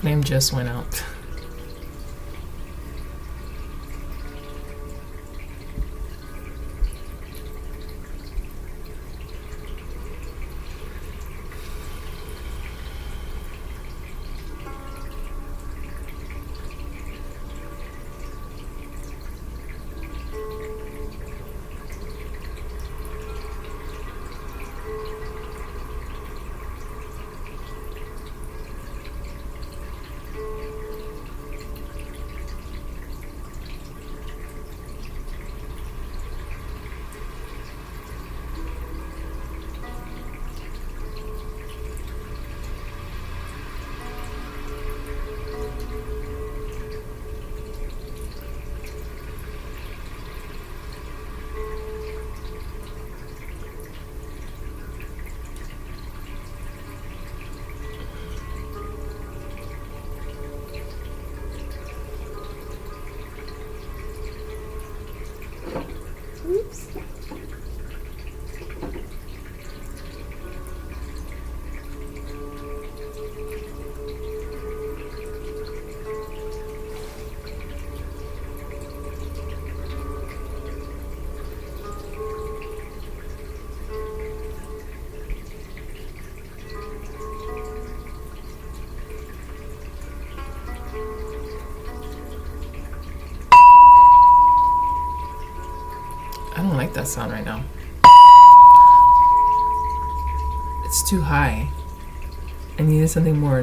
Name just went out. Oops. I don't like that sound right now. It's too high. I needed something more.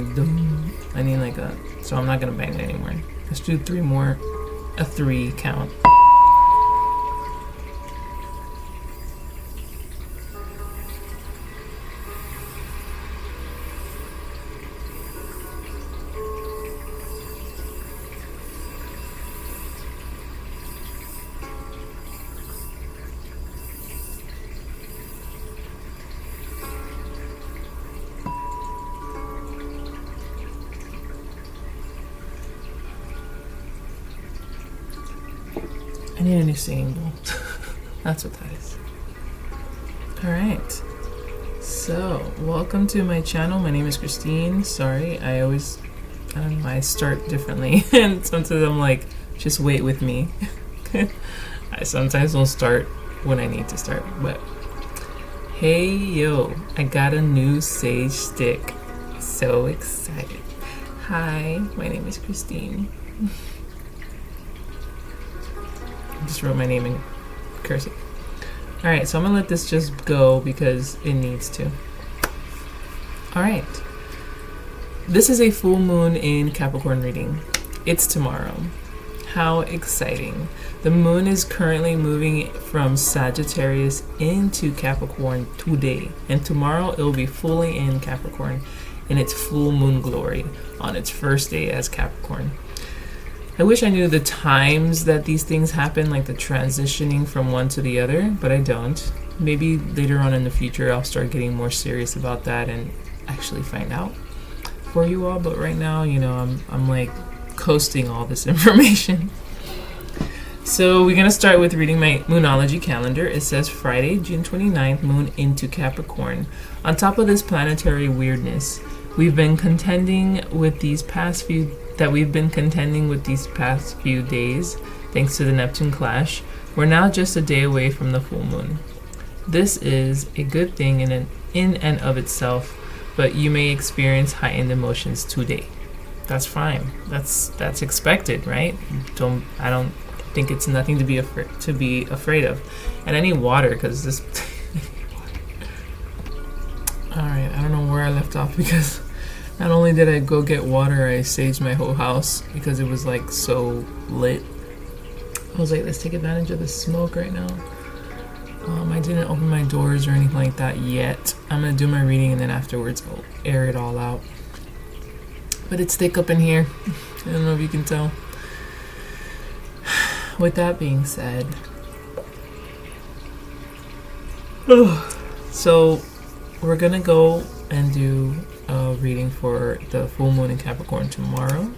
I need like a. So I'm not gonna bang it anymore. Let's do 3 more. A 3 count. I need a new singing bowl. That's what that is. Alright. So, welcome to my channel. My name is Christine. Sorry, I don't know, I start differently. And sometimes I'm like, just wait with me. I sometimes don't start when I need to start. But, hey yo, I got a new sage stick. So excited. Hi, my name is Christine. I just wrote my name in cursive. Alright, so I'm gonna let this just go because it needs to. Alright. This is a full moon in Capricorn reading. It's tomorrow. How exciting. The moon is currently moving from Sagittarius into Capricorn today. And tomorrow it will be fully in Capricorn in its full moon glory on its first day as Capricorn. I wish I knew the times that these things happen, like the transitioning from one to the other, but I don't. Maybe later on in the future I'll start getting more serious about that and actually find out for you all. But right now, you know, I'm like coasting all this information. So we're gonna start with reading my Moonology calendar. It says Friday, June 29th, moon into Capricorn. On top of this planetary weirdness, we've been contending with these past few days, thanks to the Neptune clash. We're now just a day away from the full moon. This is a good thing in and of itself, but you may experience heightened emotions today. That's fine. That's expected, right? I don't think it's nothing to be afraid of. And I need water because this. All right, I don't know where I left off because. Not only did I go get water, I saged my whole house because it was like so lit. I was like, let's take advantage of the smoke right now. I didn't open my doors or anything like that yet. I'm gonna do my reading and then afterwards I'll air it all out. But it's thick up in here. I don't know if you can tell. With that being said, so we're gonna go and do reading for the full moon in Capricorn tomorrow,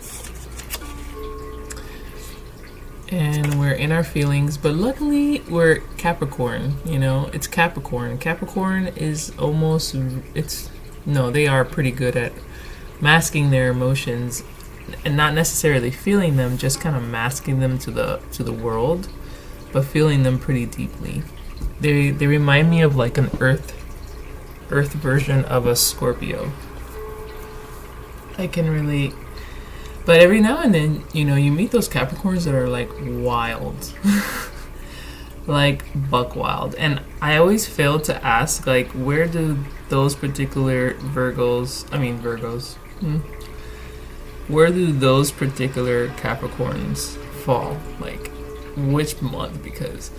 and we're in our feelings, but luckily we're Capricorn, you know, it's Capricorn is almost, they are pretty good at masking their emotions and not necessarily feeling them, just kind of masking them to the world, but feeling them pretty deeply. They remind me of like an earth version of a Scorpio. I can relate. But every now and then, you meet those Capricorns that are like wild. Like buck wild. And I always fail to ask, like, where do those particular Virgos, where do those particular Capricorns fall? Like, which month? Because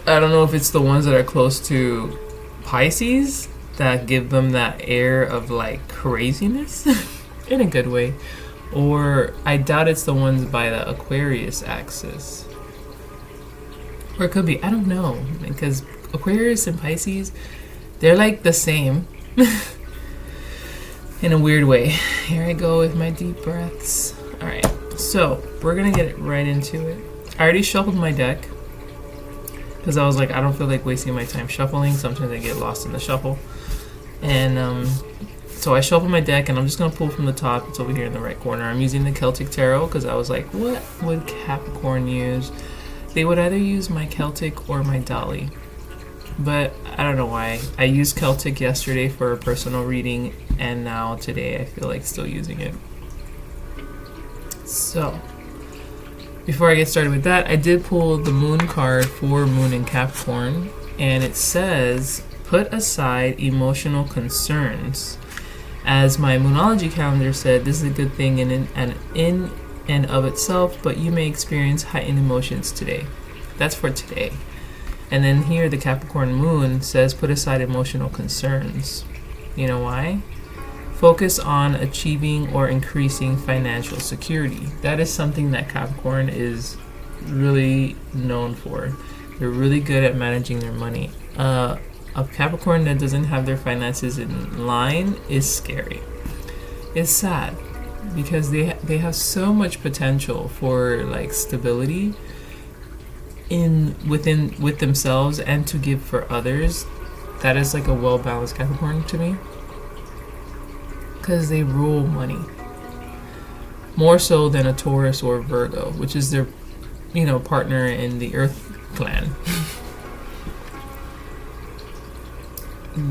I don't know if it's the ones that are close to Pisces that give them that air of like craziness in a good way, or I doubt it's the ones by the Aquarius axis, or it could be, I don't know, because Aquarius and Pisces, they're like the same in a weird way. Here I go with my deep breaths. All right, so we're gonna get right into it. I already shuffled my deck because I was like, I don't feel like wasting my time shuffling. Sometimes I get lost in the shuffle. And so I shuffled my deck, and I'm just going to pull from the top. It's over here in the right corner. I'm using the Celtic Tarot because I was like, what would Capricorn use? They would either use my Celtic or my Dolly. But I don't know why. I used Celtic yesterday for a personal reading, and now today I feel like still using it. So before I get started with that, I did pull the Moon card for Moon in Capricorn, and it says, put aside emotional concerns. As my Moonology calendar said, this is a good thing in and of itself, but you may experience heightened emotions today. That's for today. And then here the Capricorn Moon says, put aside emotional concerns. You know why? Focus on achieving or increasing financial security. That is something that Capricorn is really known for. They're really good at managing their money. A Capricorn that doesn't have their finances in line is scary. It's sad because they have so much potential for like stability with themselves and to give for others. That is like a well-balanced Capricorn to me, because they rule money more so than a Taurus or Virgo, which is their partner in the Earth clan.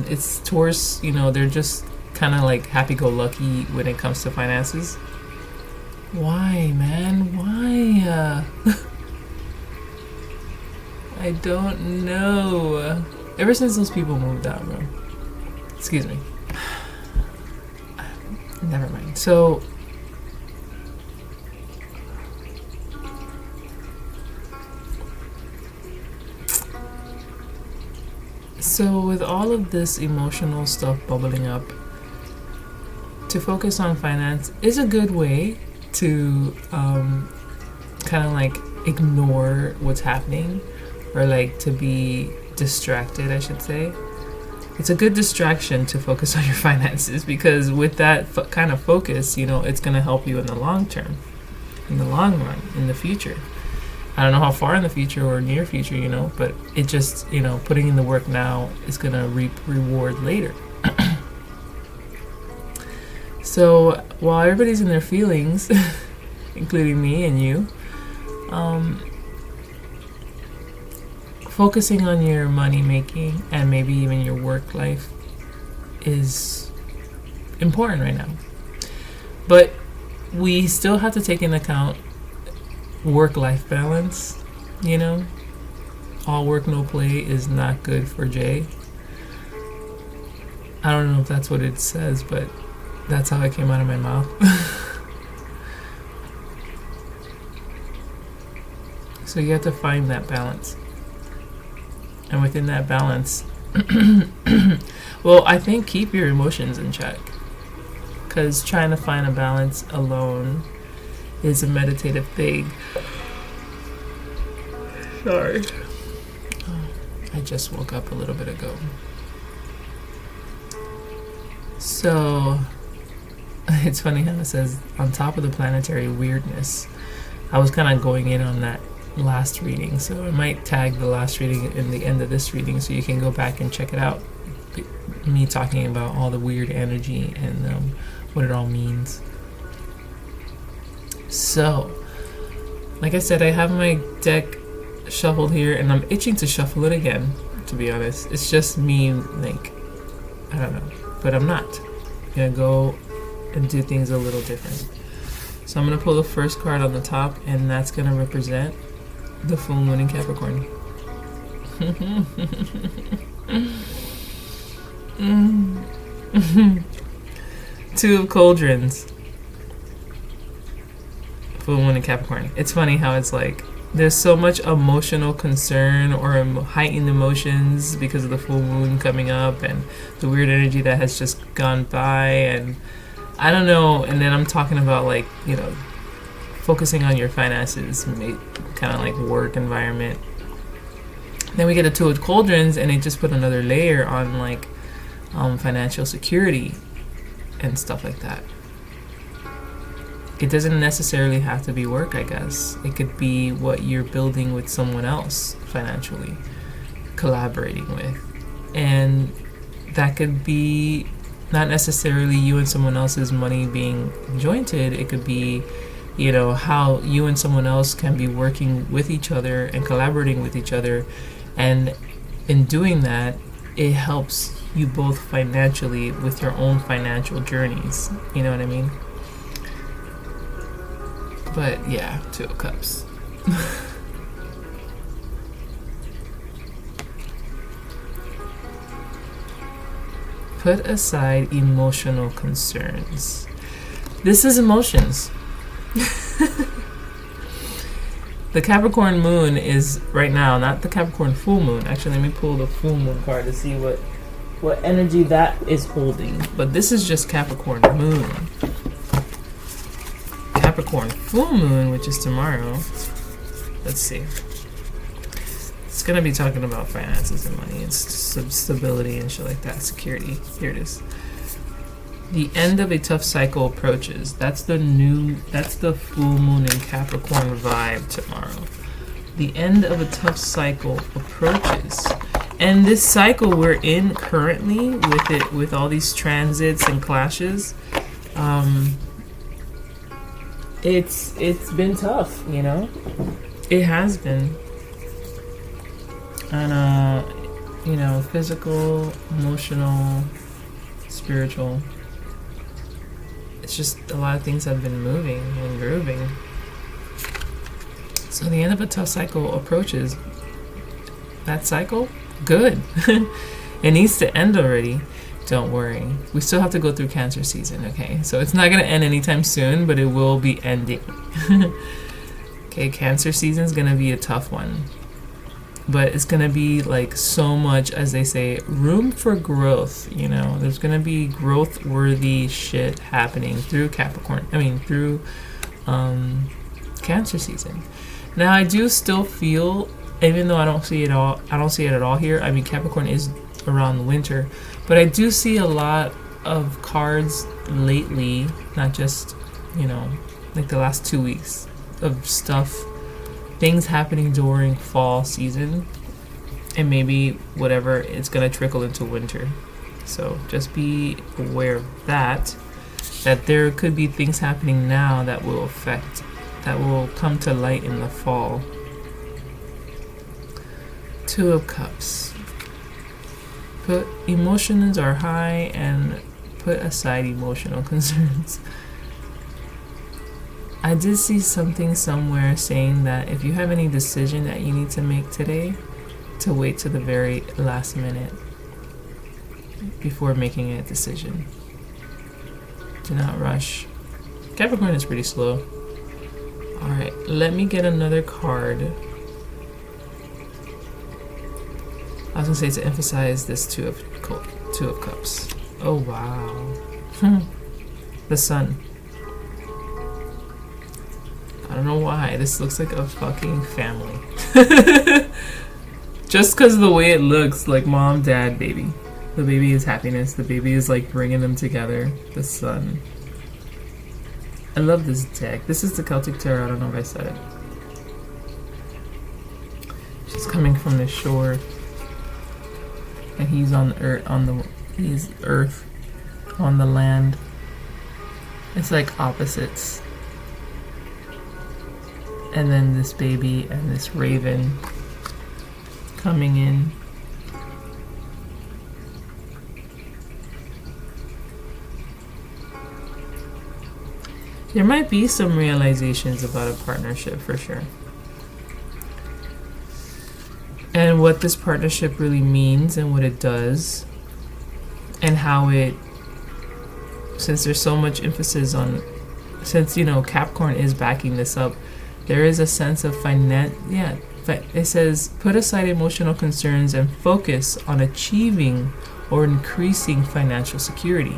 It's Taurus, they're just kind of like happy-go-lucky when it comes to finances. Why, man? Why? I don't know. Ever since those people moved out, bro. Excuse me. Never mind. So with all of this emotional stuff bubbling up, to focus on finance is a good way to kind of like ignore what's happening, or like to be distracted, I should say. It's a good distraction to focus on your finances, because with that kind of focus, it's going to help you in the long term, in the long run, in the future. I don't know how far in the future or near future, but it just, putting in the work now is going to reap reward later. So while everybody's in their feelings, including me and you, focusing on your money making and maybe even your work life is important right now. But we still have to take into account work-life balance. All work, no play is not good for Jay. I don't know if that's what it says, but that's how it came out of my mouth. So you have to find that balance. And within that balance, well, I think keep your emotions in check. Because trying to find a balance alone is a meditative thing. Sorry. I just woke up a little bit ago. So, it's funny how it says, on top of the planetary weirdness. I was kind of going in on that last reading, so I might tag the last reading in the end of this reading so you can go back and check it out. me talking about all the weird energy and what it all means. So, like I said, I have my deck shuffled here, and I'm itching to shuffle it again, to be honest. It's just me, like, I don't know. But I'm not. I'm gonna go and do things a little different. So I'm gonna pull the first card on the top, and that's gonna represent the full moon in Capricorn. Two of Cauldrons. Full moon in Capricorn. It's funny how it's like there's so much emotional concern or heightened emotions because of the full moon coming up and the weird energy that has just gone by, and I don't know. And then I'm talking about, like, you know, focusing on your finances, kind of like work environment. Then we get a Two of Cauldrons, and it just put another layer on, like, financial security and stuff like that. It doesn't necessarily have to be work, I guess. It could be what you're building with someone else financially, collaborating with. And that could be not necessarily you and someone else's money being jointed. It could be, you know, how you and someone else can be working with each other and collaborating with each other. And in doing that, it helps you both financially with your own financial journeys. You know what I mean? But yeah, Two of Cups. Put aside emotional concerns. This is emotions. The Capricorn moon is right now, not the Capricorn full moon. Actually, let me pull the full moon card to see what energy that is holding. But this is just Capricorn moon. Capricorn full moon, which is tomorrow. Let's see. It's gonna be talking about finances and money and stability and shit like that. Security. Here it is. The end of a tough cycle approaches. That's the full moon in Capricorn vibe tomorrow. The end of a tough cycle approaches. And this cycle we're in currently, with all these transits and clashes, it's been tough, you know? It has been. And you know, physical, emotional, spiritual. It's just a lot of things have been moving and grooving. So the end of a tough cycle approaches. That cycle? Good. It needs to end already. Don't worry. We still have to go through Cancer season, okay? So it's not going to end anytime soon, but it will be ending. Okay, Cancer season is going to be a tough one. But it's going to be like so much, as they say, room for growth, you know? There's going to be growth-worthy shit happening through Capricorn. Through Cancer season. Now, I do still feel, even though I don't see it at all here. I mean, Capricorn is around winter, but I do see a lot of cards lately, not just, you know, like the last 2 weeks of stuff, things happening during fall season, and maybe whatever, it's gonna trickle into winter. So just be aware of that there could be things happening now that will come to light in the fall. Two of Cups. Put emotions are high and put aside emotional concerns. I did see something somewhere saying that if you have any decision that you need to make today, to wait to the very last minute before making a decision. Do not rush. Capricorn is pretty slow. Alright, let me get another card. I was gonna say to emphasize this Two of Cups. Oh wow. The Sun. I don't know why. This looks like a fucking family. Just because of the way it looks, like mom, dad, baby. The baby is happiness. The baby is like bringing them together. The Sun. I love this deck. This is the Celtic Tarot. I don't know if I said it. She's coming from the shore. And he's on the earth, He's earth on the land. It's like opposites. And then this baby and this raven coming in. There might be some realizations about a partnership for sure. And what this partnership really means and what it does. And how it, since there's so much emphasis on, since, you know, Capricorn is backing this up, there is a sense of it says, put aside emotional concerns and focus on achieving or increasing financial security.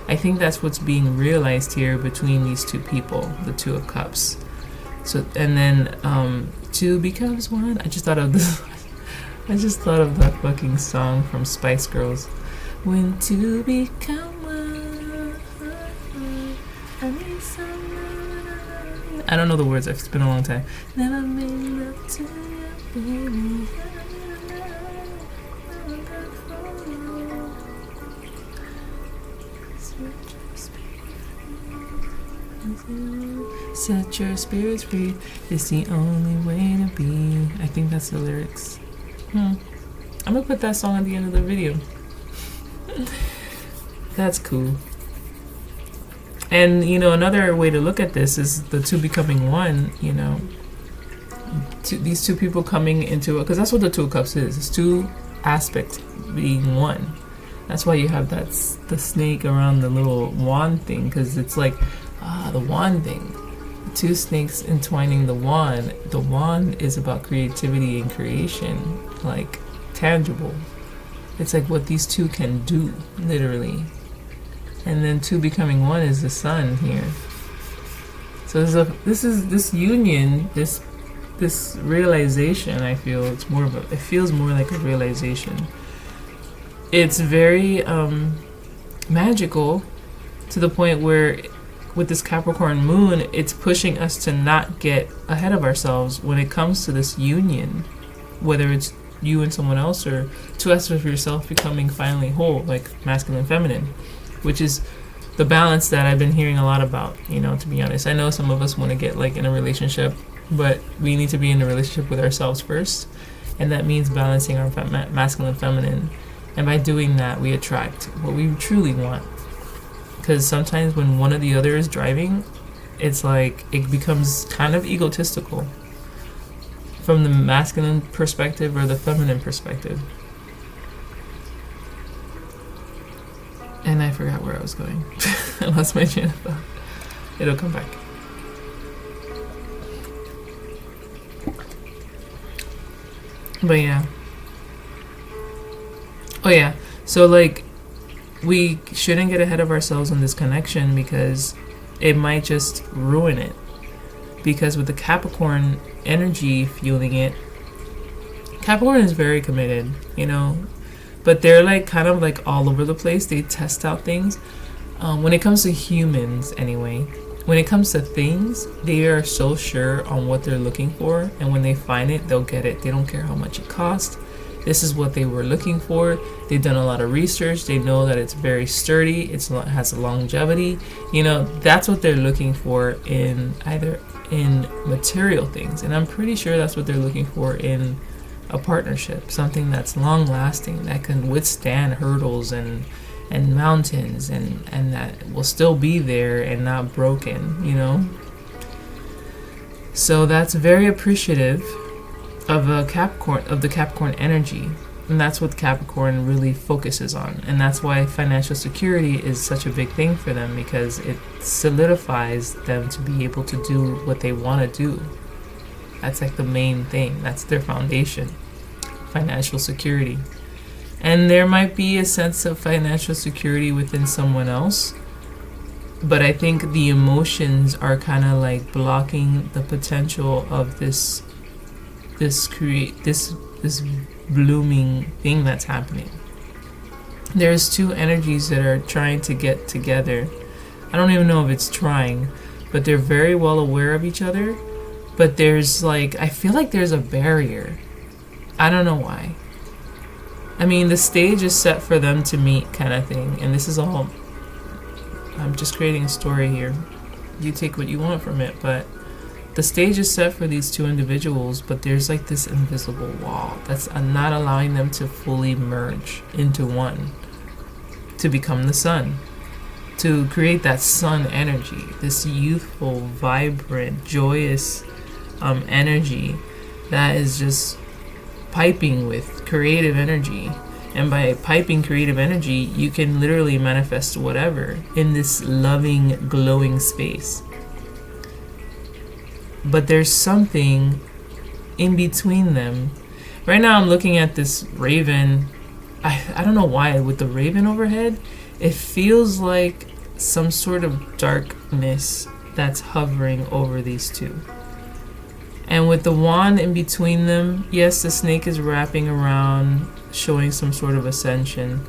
I think that's what's being realized here between these two people, the Two of Cups. So, and then two becomes one. I just thought of this. I just thought of that fucking song from Spice Girls. When two become one, I need someone. I don't know the words. It's been a long time. Never made love to you, baby. Set your spirits free. It's the only way to be. I think that's the lyrics. I'm gonna put that song at the end of the video. That's cool. And, you know, another way to look at this is the two becoming one, you know. These two people coming into it, because that's what the Two of Cups is. It's two aspects being one. That's why you have the snake around the little wand thing, because it's like, the wand thing. Two snakes entwining the wand. The wand is about creativity and creation, like tangible. It's like what these two can do, literally. And then two becoming one is the sun here. So this union, this realization. I feel it feels more like a realization. It's very magical, to the point where with this Capricorn moon, it's pushing us to not get ahead of ourselves when it comes to this union, whether it's you and someone else or two aspects of yourself becoming finally whole, like masculine, feminine, which is the balance that I've been hearing a lot about, you know, to be honest. I know some of us want to get like in a relationship, but we need to be in a relationship with ourselves first, and that means balancing our masculine, feminine, and by doing that, we attract what we truly want. Because sometimes when one or the other is driving, it's like it becomes kind of egotistical from the masculine perspective or the feminine perspective. And I forgot where I was going. I lost my train of thought. It'll come back. But yeah. Oh yeah. So like, we shouldn't get ahead of ourselves in this connection, because it might just ruin it. Because with the Capricorn energy fueling it, Capricorn is very committed, you know, but they're like kind of like all over the place. They test out things. When it comes to humans anyway, when it comes to things, they are so sure on what they're looking for, and when they find it, they'll get it. They don't care how much it costs. This is what they were looking for. They've done a lot of research. They know that it's very sturdy. It has a longevity. You know, that's what they're looking for in material things. And I'm pretty sure that's what they're looking for in a partnership. Something that's long lasting, that can withstand hurdles and mountains, and that will still be there and not broken, you know? So that's very appreciative of the Capricorn energy, and that's what Capricorn really focuses on, and that's why financial security is such a big thing for them, because it solidifies them to be able to do what they want to do. That's like the main thing. That's their foundation, financial security. And there might be a sense of financial security within someone else, but I think the emotions are kind of like blocking the potential of this blooming thing that's happening. There's two energies that are trying to get together. I don't even know if it's trying, but they're very well aware of each other. But there's like, I feel like there's a barrier. I don't know why. I mean, the stage is set for them to meet, kind of thing. And this is all, I'm just creating a story here. You take what you want from it, but the stage is set for these two individuals, but there's like this invisible wall that's not allowing them to fully merge into one, to become the sun, to create that sun energy, this youthful, vibrant, joyous energy that is just piping with creative energy. And by piping creative energy, you can literally manifest whatever in this loving, glowing space. But there's something in between them. Right now I'm looking at this raven. I don't know why, with the raven overhead, it feels like some sort of darkness that's hovering over these two. And with the wand in between them, yes, the snake is wrapping around, showing some sort of ascension.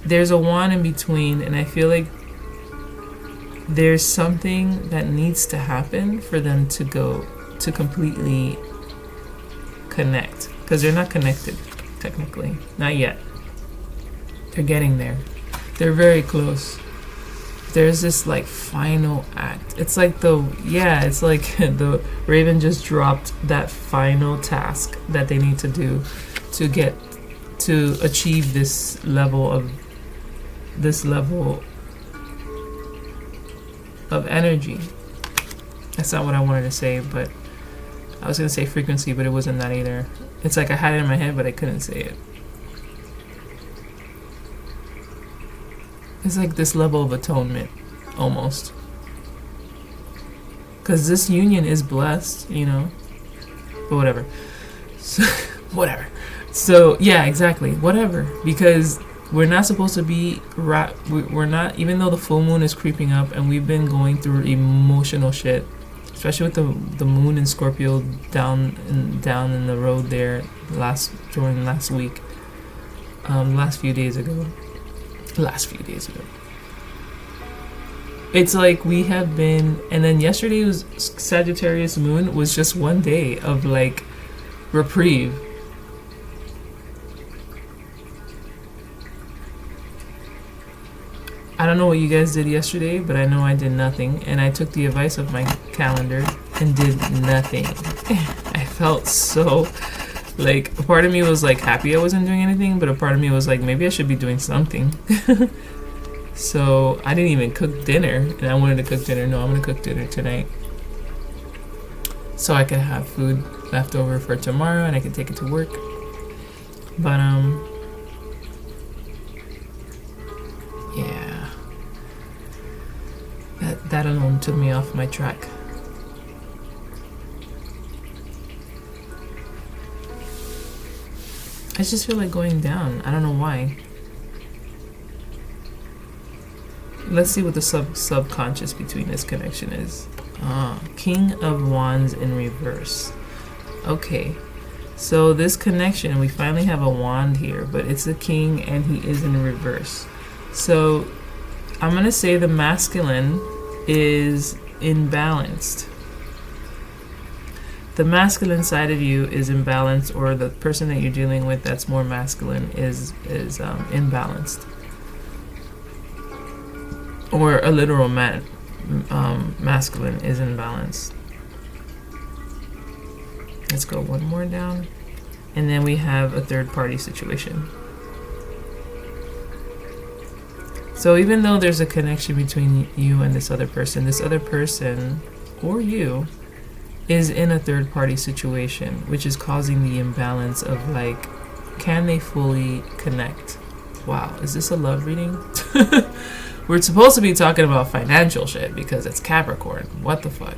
There's a wand in between, and I feel like there's something that needs to happen for them to go to completely connect. Because they're not connected, technically. Not yet. They're getting there. They're very close. There's this like final act. It's like it's like the raven just dropped that final task that they need to do to get to achieve this level of energy. That's not what I wanted to say, but I was gonna say frequency, but it wasn't that either. It's like I had it in my head, but I couldn't say it. It's like this level of atonement, almost. Because this union is blessed, you know? But whatever. So, whatever. So, yeah, exactly. Whatever. Because we're not supposed to be... We're not... Even though the full moon is creeping up and we've been going through emotional shit, especially with the moon in Scorpio down in the road there during last week. Last few days ago. It's like we have been, and then yesterday was Sagittarius moon was just one day of like reprieve. I don't know what you guys did yesterday, but I know I did nothing, and I took the advice of my calendar and did nothing. I felt so like, a part of me was like happy I wasn't doing anything, but a part of me was like, maybe I should be doing something. So I didn't even cook dinner, and I wanted to cook dinner. No, I'm gonna cook dinner tonight, so I could have food left over for tomorrow, and I can take it to work. But yeah, that alone took me off my track. I just feel like going down. I don't know why. Let's see what the subconscious between this connection is. King of Wands in reverse. Okay. So this connection, we finally have a wand here, but it's a king and he is in reverse. So I'm going to say the masculine is imbalanced. The masculine side of you is imbalanced, or the person that you're dealing with that's more masculine is imbalanced. Or a literal masculine is imbalanced. Let's go one more down. And then we have a third party situation. So even though there's a connection between you and this other person or you is in a third party situation, which is causing the imbalance of like, can they fully connect? Wow, is this a love reading? We're supposed to be talking about financial shit because it's Capricorn. What the fuck?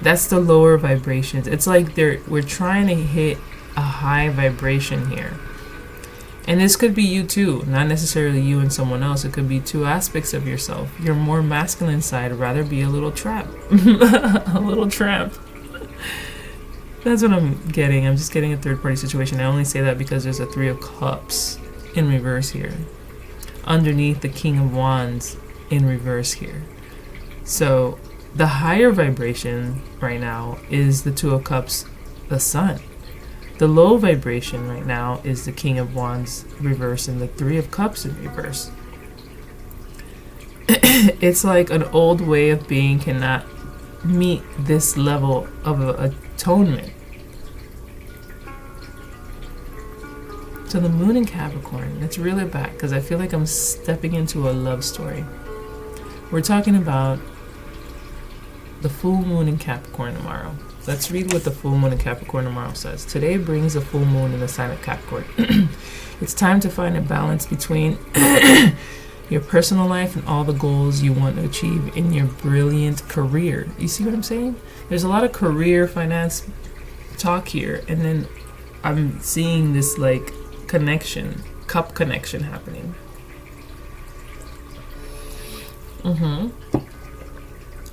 That's the lower vibrations. It's like we're trying to hit a high vibration here. And this could be you too, not necessarily you and someone else. It could be two aspects of yourself. Your more masculine side rather be a little trap. A little tramp. That's what I'm getting. I'm just getting a third party situation. I only say that because there's a 3 of Cups in reverse here, underneath the King of Wands in reverse here. So the higher vibration right now is the Two of Cups, the Sun. The low vibration right now is the King of Wands reverse and the Three of Cups in reverse. It's like an old way of being cannot meet this level of atonement. So the Moon in Capricorn, let's reel it back because I feel like I'm stepping into a love story. We're talking about the full moon in Capricorn tomorrow. Let's read what the full moon in Capricorn tomorrow says. Today brings a full moon in the sign of Capricorn. It's time to find a balance between your personal life and all the goals you want to achieve in your brilliant career. You see what I'm saying? There's a lot of career finance talk here, and then I'm seeing this like connection, cup connection happening.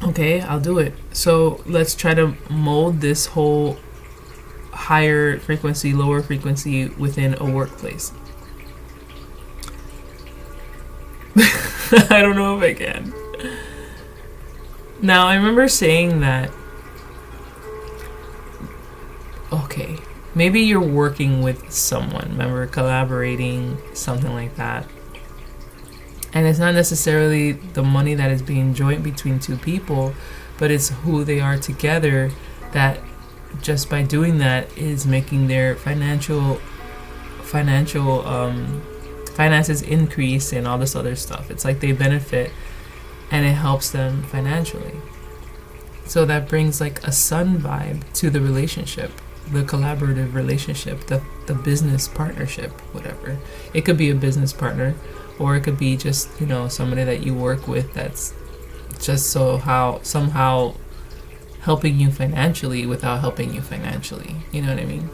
Okay, I'll do it. So let's try to mold this whole higher frequency, lower frequency within a workplace. I don't know if I can. Now, I remember saying that, okay, maybe you're working with someone, remember, collaborating, something like that. And it's not necessarily the money that is being joint between two people, but it's who they are together that just by doing that is making their finances increase and all this other stuff. It's like they benefit and it helps them financially. So that brings like a sun vibe to the relationship, the collaborative relationship, the business partnership, whatever. It could be a business partner, or it could be just, you know, somebody that you work with that's just somehow helping you financially without helping you financially. You know what I mean?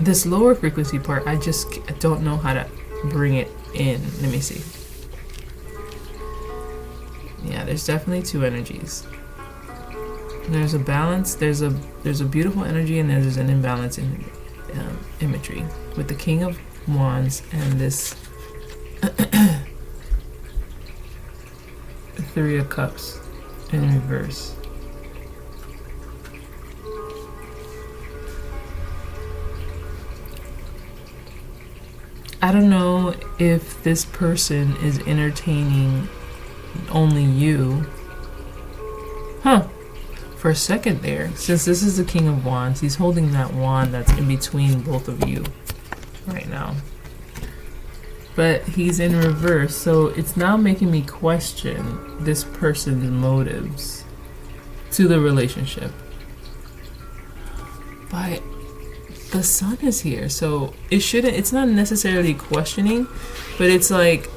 This lower frequency part, I don't know how to bring it in. Let me see. Yeah, there's definitely two energies. There's a balance, there's a beautiful energy, and there's an imbalance in imagery with the King of Wands and this Three of Cups in reverse. I don't know if this person is entertaining only you. For a second there, since this is the King of Wands, he's holding that wand that's in between both of you right now. But he's in reverse, so it's now making me question this person's motives to the relationship. But the sun is here, so it's not necessarily questioning, but it's like,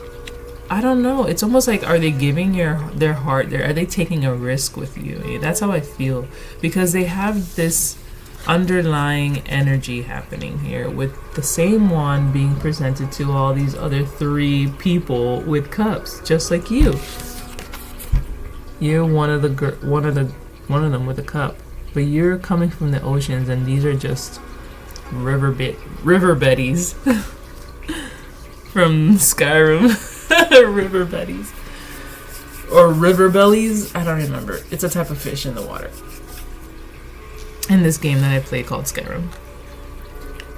I don't know. It's almost like, are they giving their heart there? Are they taking a risk with you? That's how I feel. Because they have this underlying energy happening here with the same wand being presented to all these other three people with cups, just like you. You're one of them with a cup. But you're coming from the oceans, and these are just river betties from Skyrim. River betties or river bellies, I don't remember. It's a type of fish in the water in this game that I play called Skyrim.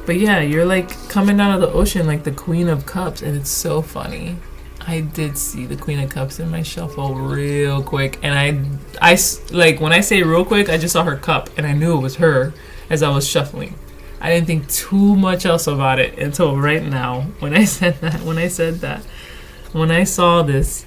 But yeah, you're like coming out of the ocean like the Queen of Cups, and it's so funny. I did see the Queen of Cups in my shuffle real quick, and I like, when I say real quick, I just saw her cup and I knew it was her as I was shuffling. I didn't think too much else about it until right now when I said that. When I saw this,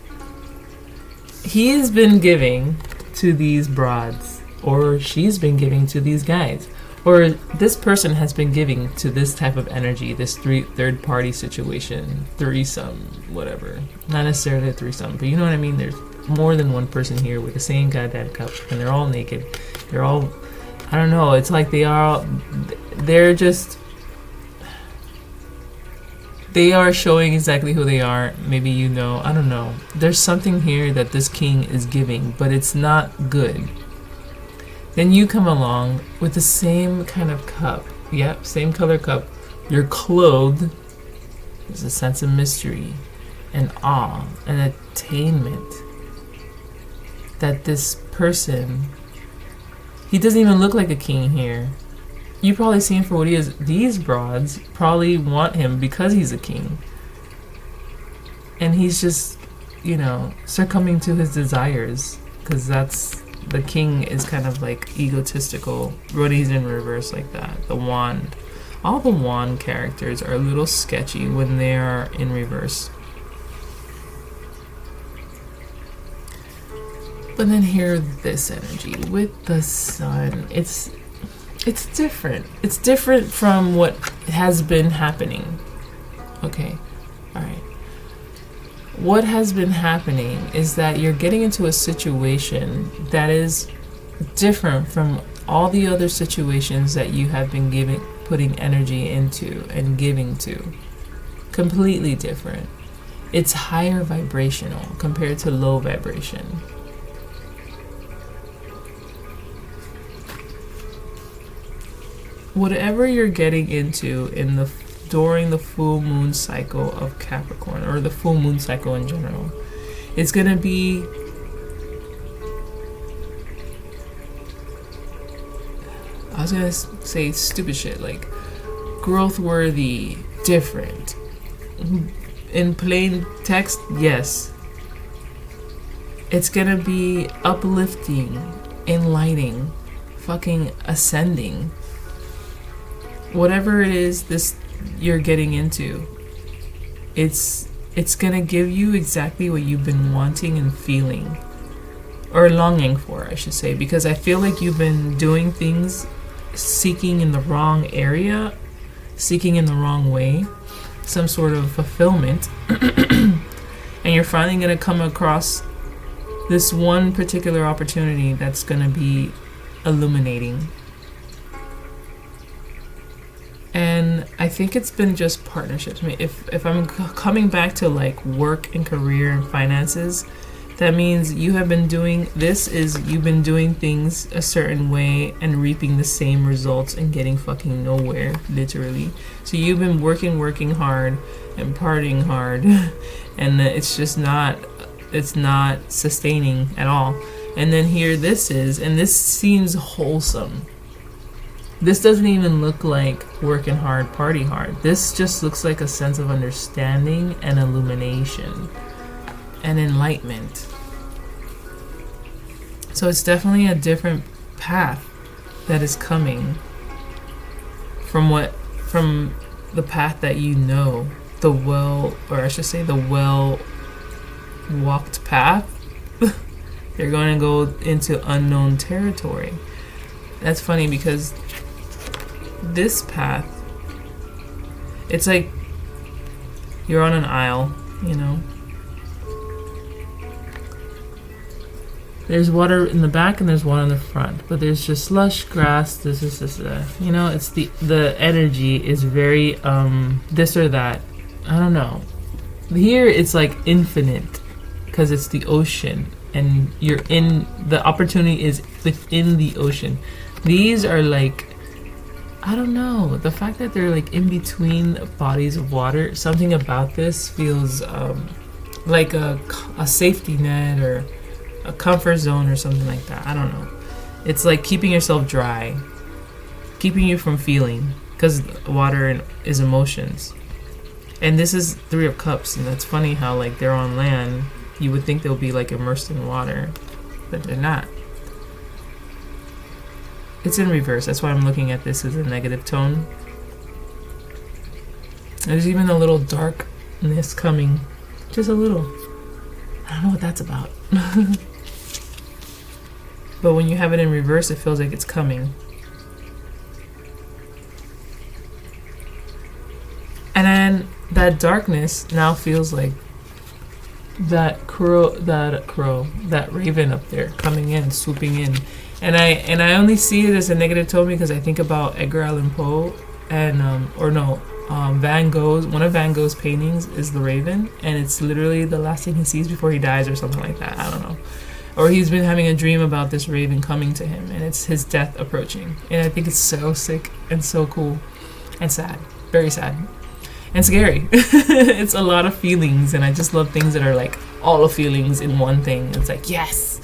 he has been giving to these broads, or she's been giving to these guys, or this person has been giving to this type of energy, this third party situation, threesome, whatever. Not necessarily a threesome, but you know what I mean? There's more than one person here with the same goddamn cup, and they're all naked. They're all, I don't know, it's like they are showing exactly who they are. Maybe you know, I don't know. There's something here that this king is giving, but it's not good. Then you come along with the same kind of cup. Yep, same color cup, You're clothed. There's a sense of mystery and awe and attainment that this person, he doesn't even look like a king here. You probably see him for what he is. These broads probably want him because he's a king. And he's just, you know, succumbing to his desires. Because that's, the king is kind of like egotistical when he's in reverse like that. The wand. All the wand characters are a little sketchy when they are in reverse. But then here, this energy with the sun. It's different. It's different from what has been happening. Okay, all right. What has been happening is that you're getting into a situation that is different from all the other situations that you have been putting energy into and giving to. Completely different. It's higher vibrational compared to low vibration. Whatever you're getting into during the full moon cycle of Capricorn, or the full moon cycle in general, it's gonna be I was gonna say stupid shit like growth worthy, different. In plain text, yes. It's gonna be uplifting, enlightening, fucking ascending. Whatever it is this you're getting into, it's gonna give you exactly what you've been wanting and feeling, or longing for, I should say, because I feel like you've been doing things seeking in the wrong area, seeking in the wrong way, some sort of fulfillment, and you're finally gonna come across this one particular opportunity that's gonna be illuminating. And I think it's been just partnerships. I mean, if I'm coming back to like work and career and finances, that means you have been doing, you've been doing things a certain way and reaping the same results and getting fucking nowhere, literally. So you've been working hard and partying hard and it's not sustaining at all. And then here this is, and this seems wholesome. This doesn't even look like working hard, party hard. This just looks like a sense of understanding and illumination and enlightenment. So it's definitely a different path that is coming from the path that you know, the well-walked path. You're going to go into unknown territory. That's funny because this path, it's like you're on an aisle, you know. There's water in the back and there's water in the front, but there's just lush grass. This, you know, it's the energy is very this or that. I don't know. Here it's like infinite because it's the ocean and the opportunity is within the ocean. These are like, I don't know, the fact that they're like in between bodies of water, something about this feels like a safety net or a comfort zone or something like that. I don't know. It's like keeping yourself dry, keeping you from feeling, because water is emotions. And this is 3 of Cups, and that's funny how like they're on land. You would think they'll be like immersed in water, but they're not. It's in reverse. That's why I'm looking at this as a negative tone. There's even a little darkness coming. Just a little. I don't know what that's about. But when you have it in reverse, it feels like it's coming. And then that darkness now feels like that raven up there coming in, swooping in. And I only see it as a negative tone because I think about Edgar Allan Poe and Van Gogh's, one of Van Gogh's paintings is the raven, and it's literally the last thing he sees before he dies or something like that. I don't know. Or he's been having a dream about this raven coming to him and it's his death approaching. And I think it's so sick and so cool and sad. Very sad. And scary. It's a lot of feelings, and I just love things that are like all the feelings in one thing. It's like, yes.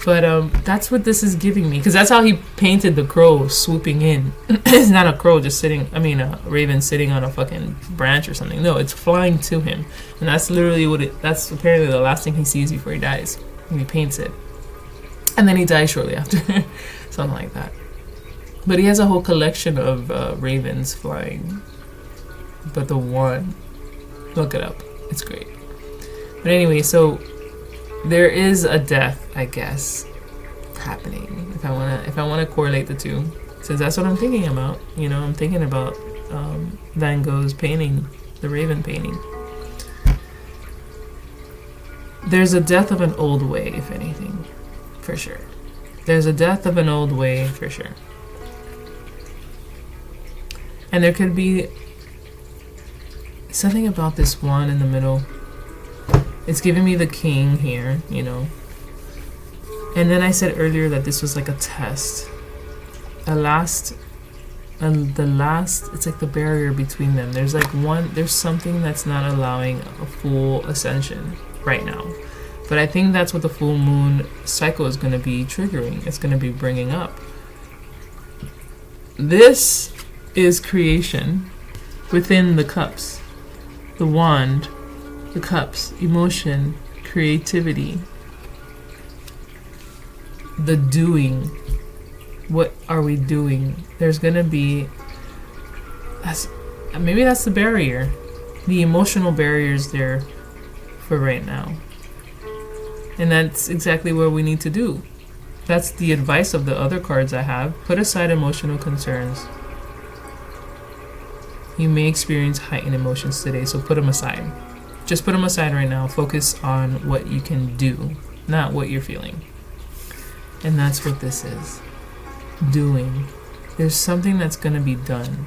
But that's what this is giving me, because that's how he painted the crow swooping in. It's not a crow just sitting, a raven sitting on a fucking branch or something. No, it's flying to him. And that's literally that's apparently the last thing he sees before he dies. And he paints it. And then he dies shortly after. Something like that. But he has a whole collection of ravens flying. But the one, look it up. It's great. But anyway, so there is a death, I guess, happening. If I wanna correlate the two, since that's what I'm thinking about. I'm thinking about Van Gogh's painting, the Raven painting. There's a death of an old way, if anything, for sure. There's a death of an old way, for sure. And there could be something about this one in the middle. It's giving me the king here, And then I said earlier that this was like a test. It's like the barrier between them. There's something that's not allowing a full ascension right now. But I think that's what the full moon cycle is going to be triggering. It's going to be bringing up. This is creation within the cups. The wand, the cups, emotion, creativity, the doing. What are we doing? There's gonna be, maybe that's the barrier. The emotional barrier's there for right now. And that's exactly what we need to do. That's the advice of the other cards I have. Put aside emotional concerns. You may experience heightened emotions today, so put them aside. Just put them aside right now. Focus on what you can do, not what you're feeling. And that's what this is. Doing. There's something that's going to be done.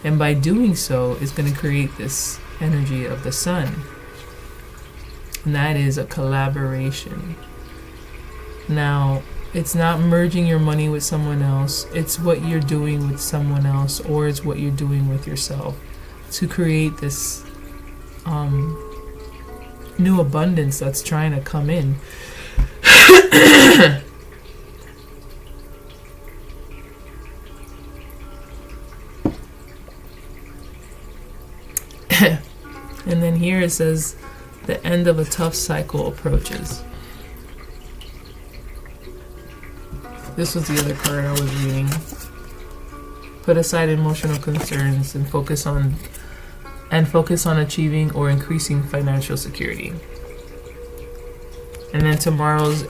And by doing so, it's going to create this energy of the sun. And that is a collaboration. Now, it's not merging your money with someone else. It's what you're doing with someone else, or it's what you're doing with yourself to create this new abundance that's trying to come in. And then here it says, the end of a tough cycle approaches. This was the other card I was reading. Put aside emotional concerns and focus on achieving or increasing financial security. And then tomorrow's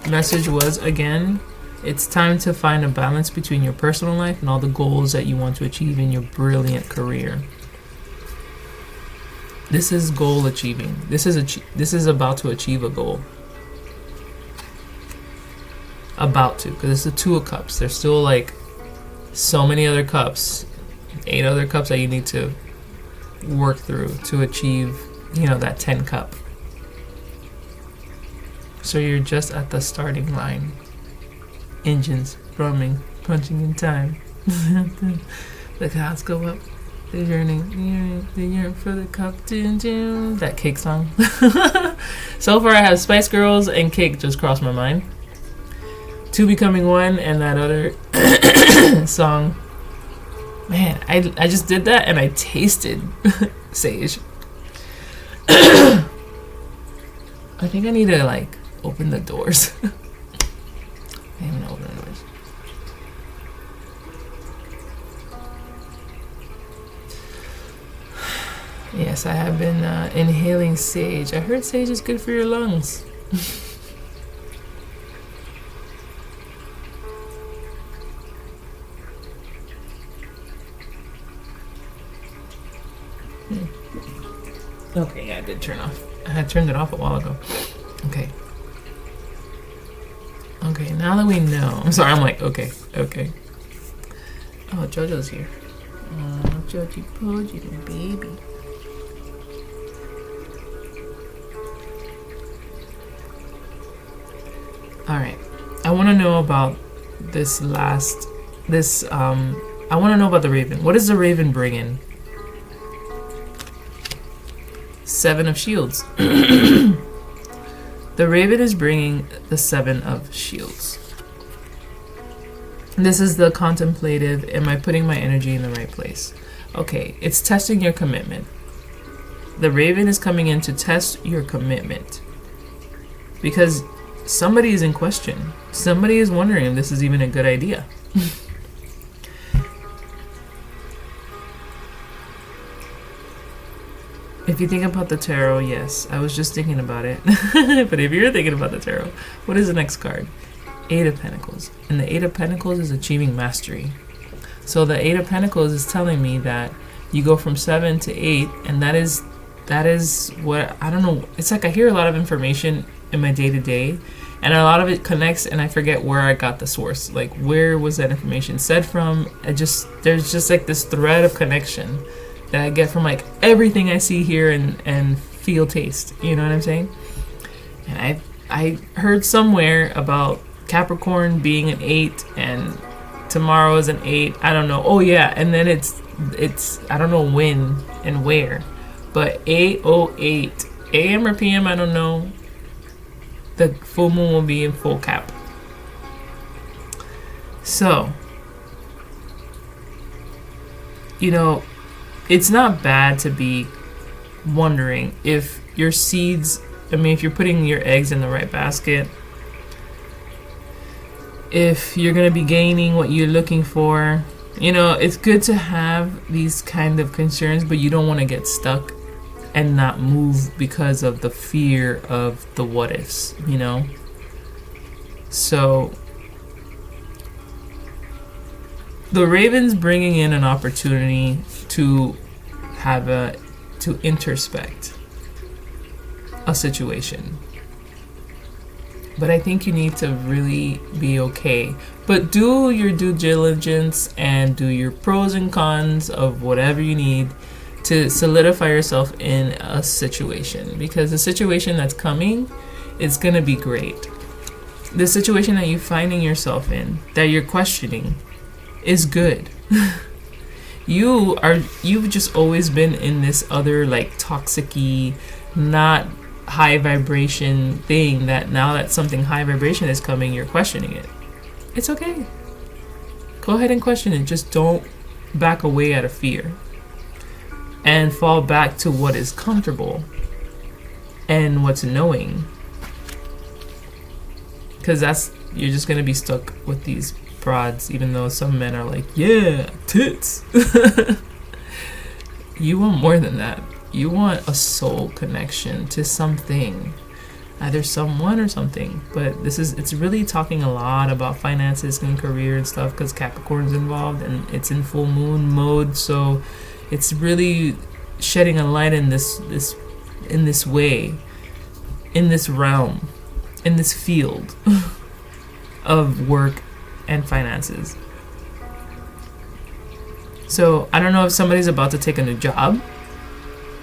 message was, again, it's time to find a balance between your personal life and all the goals that you want to achieve in your brilliant career. This is goal achieving. This is about to achieve a goal. About to, because it's the Two of Cups. There's still like so many other cups, 8 other cups that you need to work through to achieve, that 10 cup. So you're just at the starting line. Engines drumming, punching in time. The clouds go up. The yearning for the cup. That Cake song. So far I have Spice Girls and Cake just crossed my mind. Two Becoming One and that other song. Man, I just did that and I tasted sage. I think I need to open the doors. I don't even open the doors. Yes, I have been inhaling sage. I heard sage is good for your lungs. Okay, yeah, I did turn off. I had turned it off a while ago. Okay. Okay, now that we know. I'm sorry, I'm okay. Oh, JoJo's here. Oh, Joji Poji, the baby. Alright. I want to know about this I want to know about the Raven. What does the Raven bring in? 7 of Shields. The Raven is bringing the 7 of Shields. This is the contemplative, am I putting my energy in the right place? Okay, it's testing your commitment. The Raven is coming in to test your commitment. Because somebody is in question. Somebody is wondering if this is even a good idea. If you think about the tarot, yes, I was just thinking about it. But if you're thinking about the tarot, what is the next card? 8 of Pentacles. And the 8 of Pentacles is achieving mastery. So the 8 of Pentacles is telling me that you go from 7 to 8, and that is what, I don't know, it's like I hear a lot of information in my day-to-day, and a lot of it connects, and I forget where I got the source. Like, where was that information said from? There's just like this thread of connection that I get from like everything I see, hear, and feel, taste. You know what I'm saying? And I heard somewhere about Capricorn being an 8 and tomorrow is an 8. I don't know. Oh yeah, and then it's I don't know when and where, but 8:08 a.m. or p.m. I don't know. The full moon will be in full Cap. So, you know, it's not bad to be wondering if your seeds, I mean, if you're putting your eggs in the right basket, if you're going to be gaining what you're looking for. You know, it's good to have these kind of concerns, but you don't want to get stuck and not move because of the fear of the what ifs, you know? So the Raven's bringing in an opportunity to to introspect a situation. But I think you need to really be okay. But do your due diligence and do your pros and cons of whatever you need to solidify yourself in a situation. Because the situation that's coming is going to be great. The situation that you're finding yourself in, that you're questioning, is good. You've just always been in this other like toxic-y, not high vibration thing, that now that something high vibration is coming, you're questioning it. It's okay. Go ahead and question it. Just don't back away out of fear and fall back to what is comfortable and what's knowing, because you're just gonna be stuck with these prods, even though some men are like, yeah, tits. You want more than that. You want a soul connection to something, either someone or something. But it's really talking a lot about finances and career and stuff, because Capricorn's involved and it's in full moon mode. So it's really shedding a light in this way, in this realm, in this field of work and finances. So I don't know if somebody's about to take a new job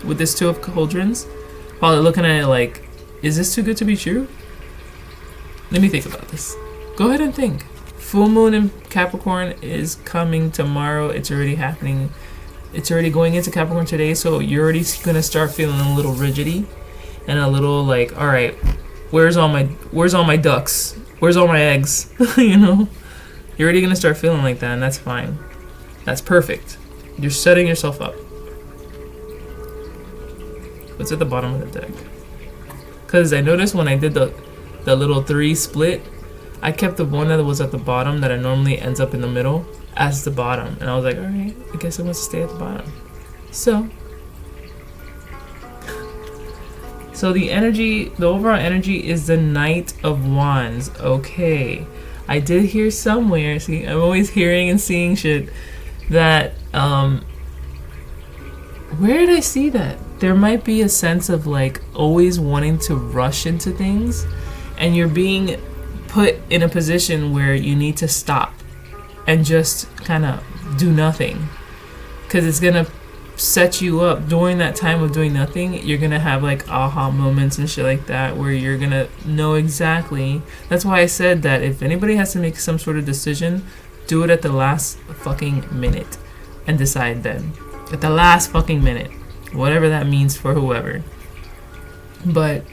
with this Two of Cauldrons, while they're looking at it like, is this too good to be true? Let me think about this. Go ahead and think. Full moon in Capricorn is coming tomorrow. It's already happening. It's already going into Capricorn today, so you're already gonna start feeling a little rigidity and a little like, all right, where's all my ducks? Where's all my eggs? You know, you're already gonna start feeling like that, and that's fine. That's perfect. You're setting yourself up. What's at the bottom of the deck? Because I noticed when I did the little 3 split, I kept the one that was at the bottom that I normally ends up in the middle as the bottom. And I was like, alright, I guess it wants to stay at the bottom. So the overall energy is the Knight of Wands. Okay. I did hear somewhere, see, I'm always hearing and seeing shit, that, where did I see that? There might be a sense of like always wanting to rush into things, and you're being put in a position where you need to stop and just kind of do nothing, because it's gonna set you up during that time of doing nothing. You're gonna have like aha moments and shit like that, where you're gonna know exactly. That's why I said that if anybody has to make some sort of decision, do it at the last fucking minute and decide then. At the last fucking minute. Whatever that means for whoever. But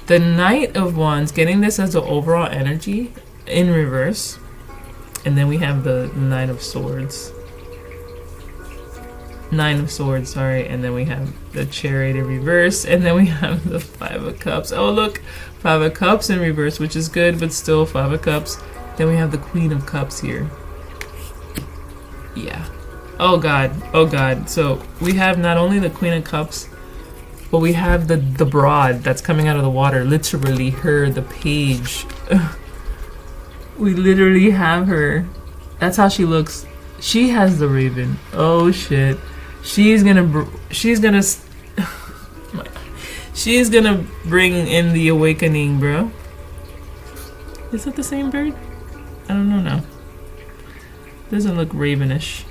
the Knight of Wands, getting this as the overall energy in reverse. And then we have the Nine of Swords. Nine of Swords, sorry. And then we have the Chariot in reverse. And then we have the Five of Cups. Oh, look. Five of Cups in reverse, which is good, but still Five of Cups. Then we have the Queen of Cups here. Yeah. Oh, God. Oh, God. So we have not only the Queen of Cups, but we have the broad that's coming out of the water. Literally her, the page. We literally have her. That's how she looks. She has the raven. Oh shit. She's gonna bring in the awakening, bro. Is it the same bird? I don't know now. Doesn't look ravenish.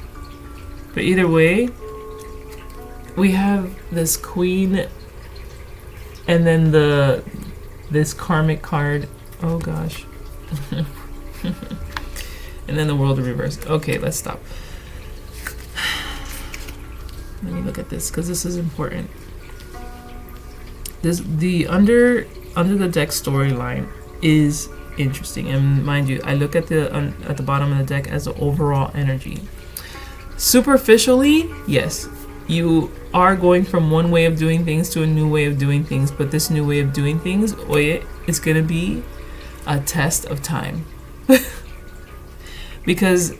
But either way, we have this queen and then this karmic card. Oh gosh. And then the world in reverse. Okay, let's stop. Let me look at this because this is important. The under the deck storyline is interesting, and mind you, I look at the bottom of the deck as the overall energy. Superficially, yes, you are going from one way of doing things to a new way of doing things, but this new way of doing things, oye, it's gonna be a test of time. Because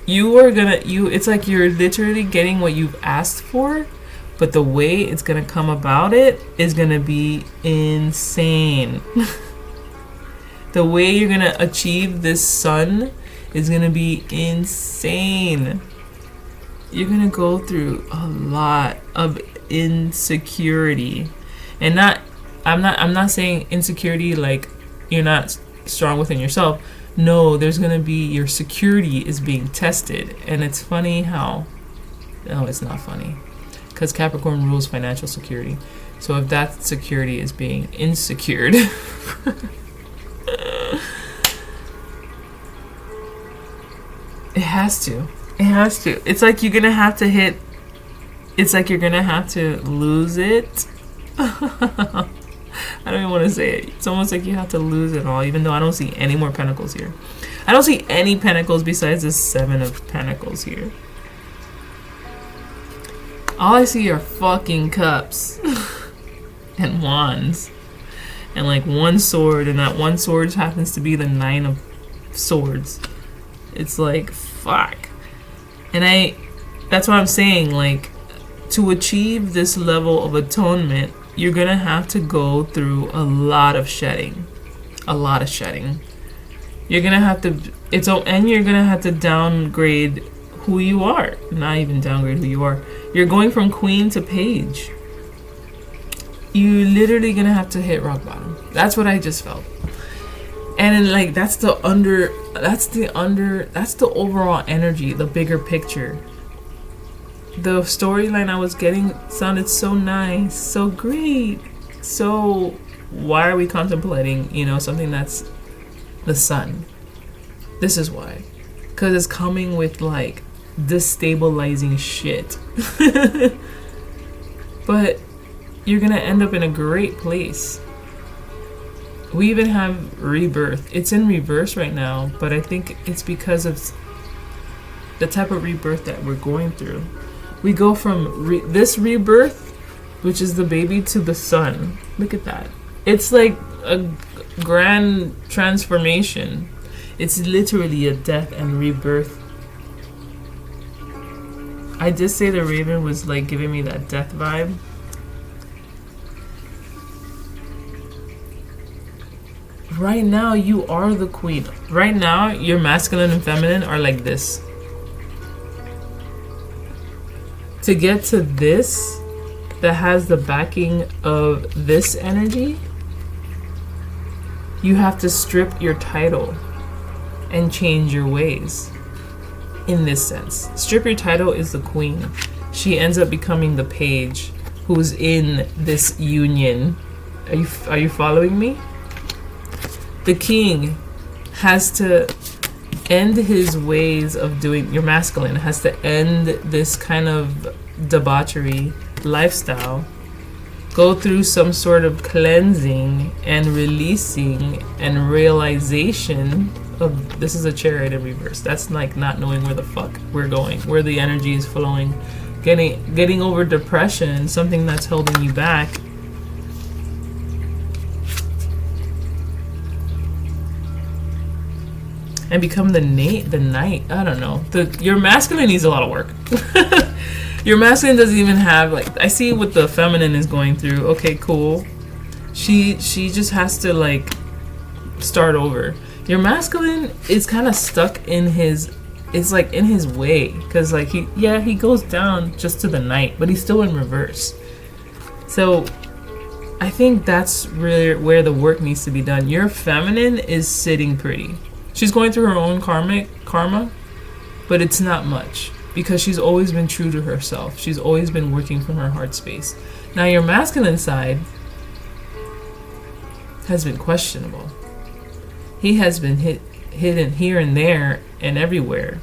it's like you're literally getting what you've asked for, but the way it's gonna come about it is gonna be insane. The way you're gonna achieve this sun is gonna be insane. You're gonna go through a lot of insecurity, and I'm not saying insecurity like you're not strong within yourself. No, there's gonna be, your security is being tested. And it's funny how, no, it's not funny, because Capricorn rules financial security. So if that security is being insecured, it has to. It's like you're gonna have to hit, it's like you're gonna have to lose it. I don't even want to say it. It's almost like you have to lose it all, even though I don't see any more pentacles here. I don't see any pentacles besides the Seven of Pentacles here. All I see are fucking cups and wands and like one sword, and that one sword happens to be the Nine of Swords. It's like, fuck. And that's what I'm saying, like, to achieve this level of atonement, you're gonna have to go through a lot of shedding. You're gonna have to, and you're gonna have to downgrade who you are. Not even downgrade who you are. You're going from queen to page. You're literally gonna have to hit rock bottom. That's what I just felt. And then, like, that's the overall energy, the bigger picture. The storyline I was getting sounded so nice, so great. So why are we contemplating, something that's the sun? This is why. Because it's coming with, like, destabilizing shit. But you're going to end up in a great place. We even have rebirth. It's in reverse right now, but I think it's because of the type of rebirth that we're going through. We go from this rebirth, which is the baby, to the sun. Look at that. It's like a grand transformation. It's literally a death and rebirth. I did say the raven was like giving me that death vibe. Right now, you are the queen. Right now, your masculine and feminine are like this. To get to this, that has the backing of this energy, you have to strip your title and change your ways. In this sense, strip your title is the queen. She ends up becoming the page who's in this union. Are you following me? The king has to end his ways of doing. Your masculine has to end this kind of debauchery lifestyle, go through some sort of cleansing and releasing and realization of this is a chariot in reverse. That's like not knowing where the fuck we're going, where the energy is flowing, getting over depression, something that's holding you back. And become the knight. I don't know. Your masculine needs a lot of work. Your masculine doesn't even have, like, I see what the feminine is going through. Okay, cool. She just has to, like, start over. Your masculine is kind of stuck in his, it's like in his way. Because, like, he goes down just to the knight, but he's still in reverse. So I think that's really where the work needs to be done. Your feminine is sitting pretty. She's going through her own karma, but it's not much because she's always been true to herself. She's always been working from her heart space. Now your masculine side has been questionable. He has been hidden here and there and everywhere.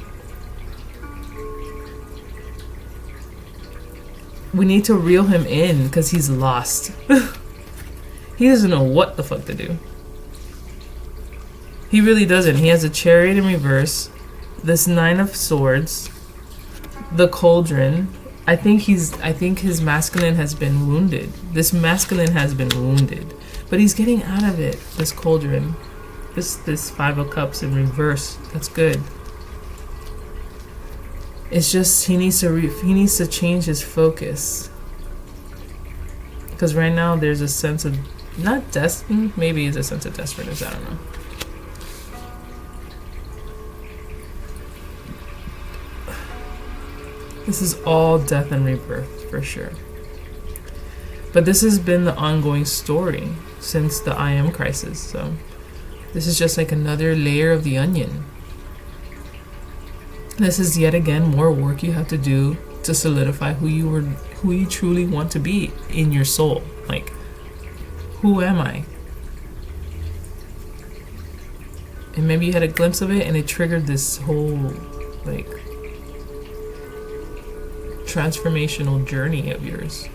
We need to reel him in because he's lost. He doesn't know what the fuck to do. He really doesn't. He has a chariot in reverse, this 9 of swords, the cauldron. I think his masculine has been wounded. This masculine has been wounded, but he's getting out of it. This cauldron, this 5 of cups in reverse. That's good. It's just he needs to change his focus, because right now there's a sense of not destiny. Maybe it's a sense of desperateness. I don't know. This is all death and rebirth, for sure. But this has been the ongoing story since the I am crisis. So this is just like another layer of the onion. This is yet again more work you have to do to solidify who you truly want to be in your soul. Like, who am I? And maybe you had a glimpse of it and it triggered this whole, like, transformational journey of yours.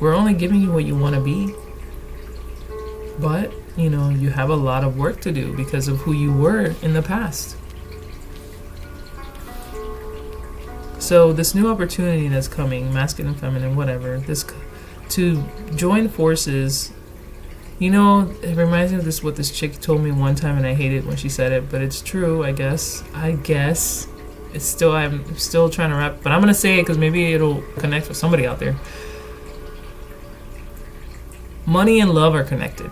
We're only giving you what you want to be, but you know you have a lot of work to do because of who you were in the past. So this new opportunity that's coming, masculine, feminine, whatever, this to join forces. You know, it reminds me of what this chick told me one time, and I hate it when she said it, but it's true. I guess it's still, I'm still trying to wrap, but I'm gonna say it because maybe it'll connect with somebody out there. Money and love are connected.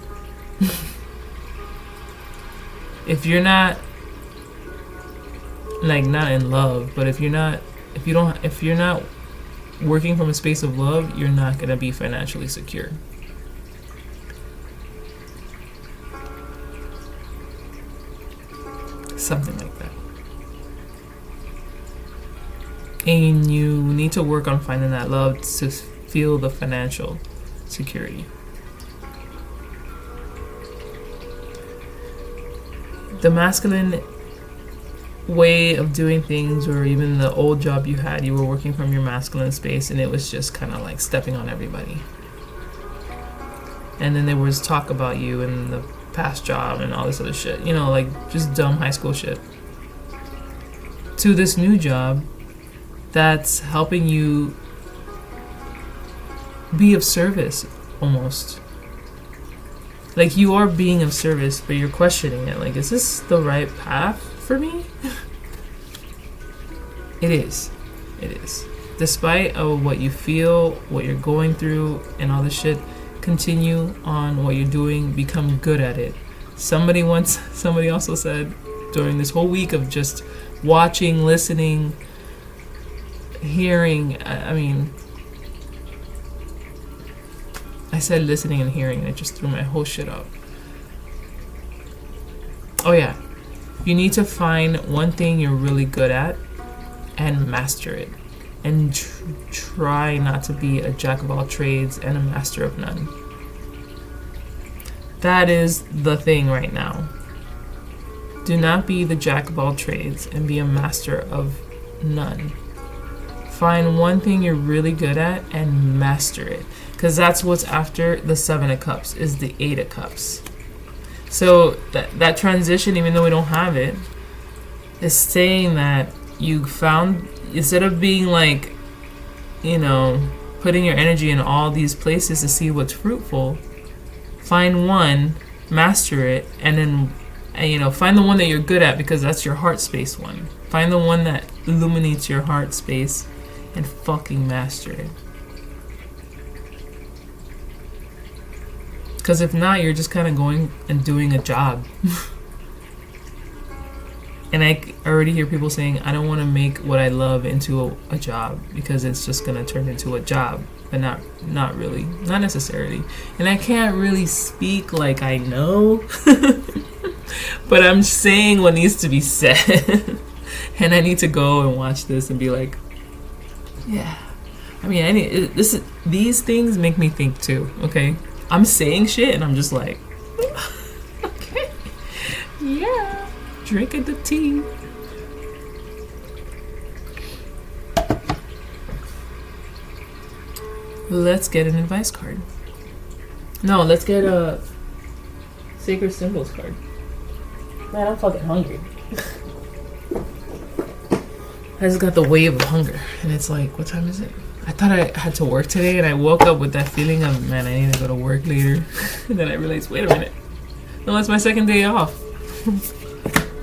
If you're not, like, not in love, but if you're not working from a space of love, you're not gonna be financially secure. Something like that. And you need to work on finding that love to feel the financial security. The masculine way of doing things, or even the old job you had, you were working from your masculine space and it was just kind of like stepping on everybody. And then there was talk about you in the past job and all this other shit, you know, like just dumb high school shit. To this new job that's helping you be of service, almost. Like, you are being of service, but you're questioning it. Like, is this the right path for me? It is. It is. Despite of what you feel, what you're going through, and all this shit, continue on what you're doing. Become good at it. Somebody also said during this whole week of just watching, listening, hearing, I said listening and hearing, and it just threw my whole shit up. Oh yeah, you need to find one thing you're really good at and master it, and try not to be a jack of all trades and a master of none. That is the thing right now. Do not be the jack of all trades and be a master of none. Find one thing you're really good at and master it. Because that's what's after the 7 of Cups, is the 8 of Cups. So that transition, even though we don't have it, is saying that you found, instead of being like, you know, putting your energy in all these places to see what's fruitful, find one, master it, and then, you know, find the one that you're good at, because that's your heart space one. Find the one that illuminates your heart space and fucking master it. Because if not, you're just kind of going and doing a job. And I already hear people saying, I don't want to make what I love into a job, because it's just going to turn into a job. But not really. Not necessarily. And I can't really speak like I know. But I'm saying what needs to be said. And I need to go and watch this and be like, yeah. I mean, these things make me think too, okay? I'm saying shit and I'm just like, okay, yeah, drinking the tea. Let's get an advice card. No, let's get a Sacred Symbols card. Man, I'm fucking hungry. I just got the wave of hunger, and it's like, what time is it? I thought I had to work today, and I woke up with that feeling of, man, I need to go to work later. And then I realized, wait a minute. No, it's my second day off.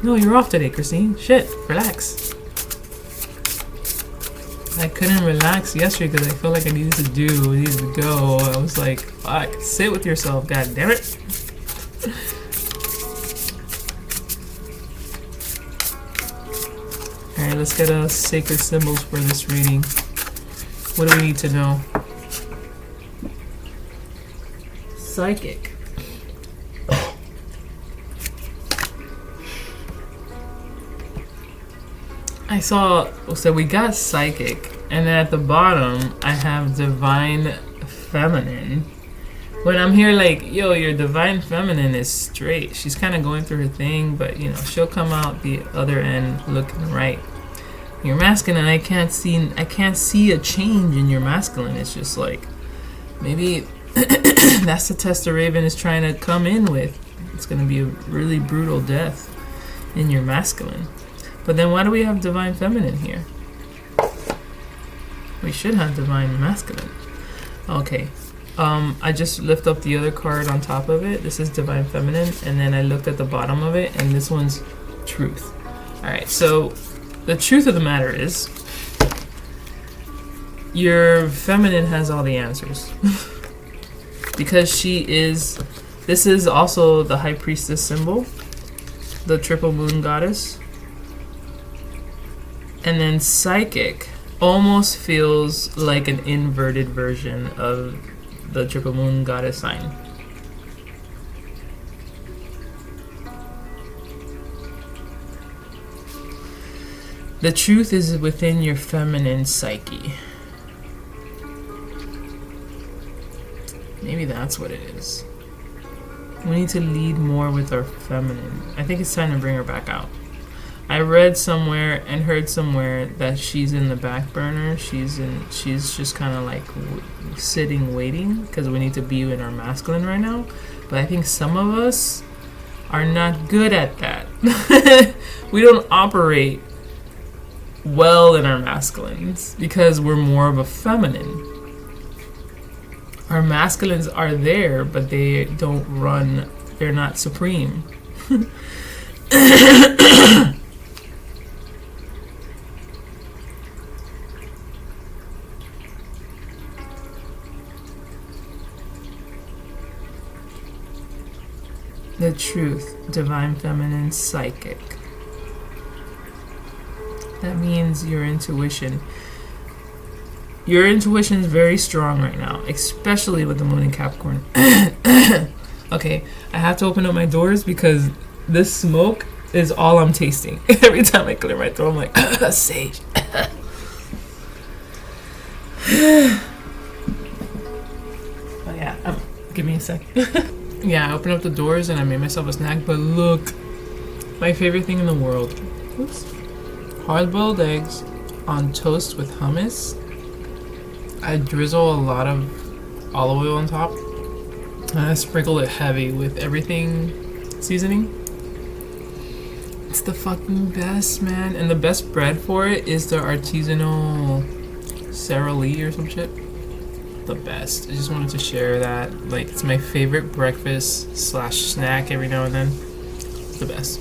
No, you're off today, Christine. Shit, relax. I couldn't relax yesterday because I felt like I needed to go. I was like, fuck, sit with yourself, god damn it. Alright, let's get a Sacred Symbols for this reading. What do we need to know? Psychic. So we got Psychic, and then at the bottom I have Divine Feminine. When I'm here like, yo, your Divine Feminine is straight. She's kind of going through her thing, but you know, she'll come out the other end looking right. Your masculine, I can't see a change in your masculine. It's just like, maybe that's the test the Raven is trying to come in with. It's going to be a really brutal death in your masculine. But then why do we have Divine Feminine here? We should have Divine Masculine. Okay. I just lift up the other card on top of it. This is Divine Feminine. And then I looked at the bottom of it, and this one's Truth. Alright, so the truth of the matter is, your feminine has all the answers. Because this is also the High Priestess symbol, the Triple Moon Goddess. And then Psychic almost feels like an inverted version of the Triple Moon Goddess sign. The truth is within your feminine psyche. Maybe that's what it is. We need to lead more with our feminine. I think it's time to bring her back out. I read somewhere and heard somewhere that she's in the back burner. She's just kind of like sitting, waiting, because we need to be in our masculine right now. But I think some of us are not good at that. We don't operate well in our masculines because we're more of a feminine. Our masculines are there, but they don't run. They're not supreme. The truth, Divine Feminine, Psychic. That means your intuition. Your intuition is very strong right now, especially with the moon in Capricorn. Okay, I have to open up my doors because this smoke is all I'm tasting. Every time I clear my throat, I'm like, sage. Oh yeah, give me a sec. Yeah, I opened up the doors and I made myself a snack, but look, My favorite thing in the world. Oops. Hard-boiled eggs on toast with hummus. I drizzle a lot of olive oil on top. And I sprinkle it heavy with everything seasoning. It's the fucking best, man. And the best bread for it is the artisanal Sara Lee or some shit. The best. I just wanted to share that. Like, it's my favorite breakfast / snack every now and then. It's the best.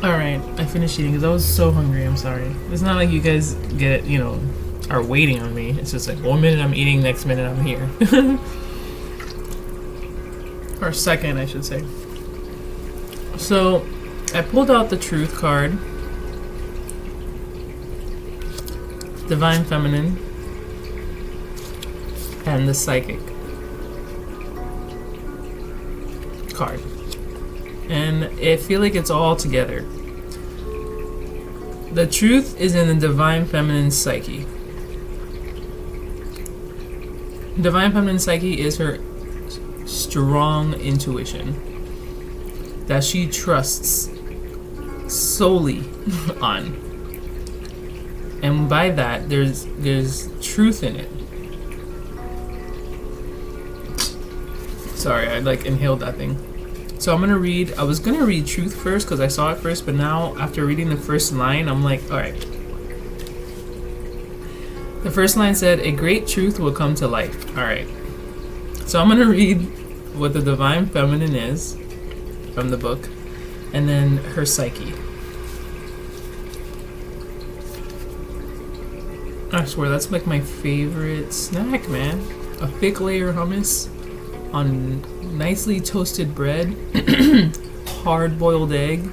Alright, I finished eating because I was so hungry. I'm sorry. It's not like you guys get, are waiting on me. It's just like 1 minute I'm eating, next minute I'm here. Or second, I should say. So, I pulled out the Truth card. Divine Feminine. And the Psychic card. And I feel like it's all together. The Truth is in the Divine Feminine Psyche. Divine Feminine Psyche is her strong intuition that she trusts solely on. And by that, there's truth in it. Sorry, I inhaled that thing. So I was gonna read Truth first because I saw it first, but now after reading the first line, I'm like, alright. The first line said, a great truth will come to light. Alright. So I'm gonna read what the Divine Feminine is from the book, and then her psyche. I swear, that's like my favorite snack, man. A thick layer hummus on nicely toasted bread, hard-boiled egg,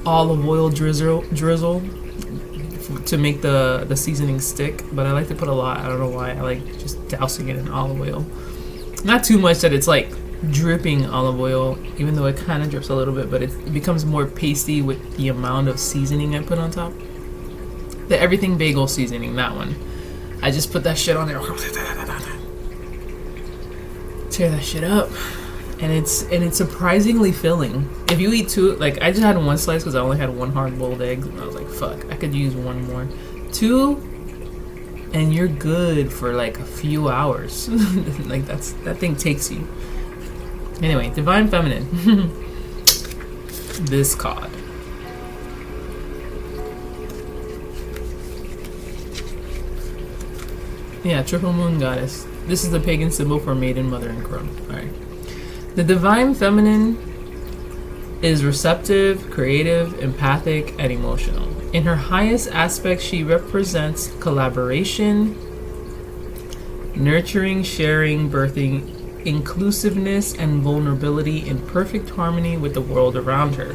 olive oil drizzle to make the seasoning stick. But I like to put a lot. I don't know why. I like just dousing it in olive oil. Not too much that it's like dripping olive oil, even though it kind of drips a little bit, but it becomes more pasty with the amount of seasoning I put on top. The everything bagel seasoning, that one. I just put that shit on there. Tear that shit up. And it's surprisingly filling. If you eat two, like I just had one slice because I only had one hard-boiled egg. And I was like, fuck, I could use one more. Two, and you're good for like a few hours. Like that thing takes you. Anyway, Divine Feminine. This card. Yeah, Triple Moon Goddess. This is the pagan symbol for Maiden, Mother, and Crone. Alright. The Divine Feminine is receptive, creative, empathic, and emotional. In her highest aspect, she represents collaboration, nurturing, sharing, birthing, inclusiveness, and vulnerability in perfect harmony with the world around her.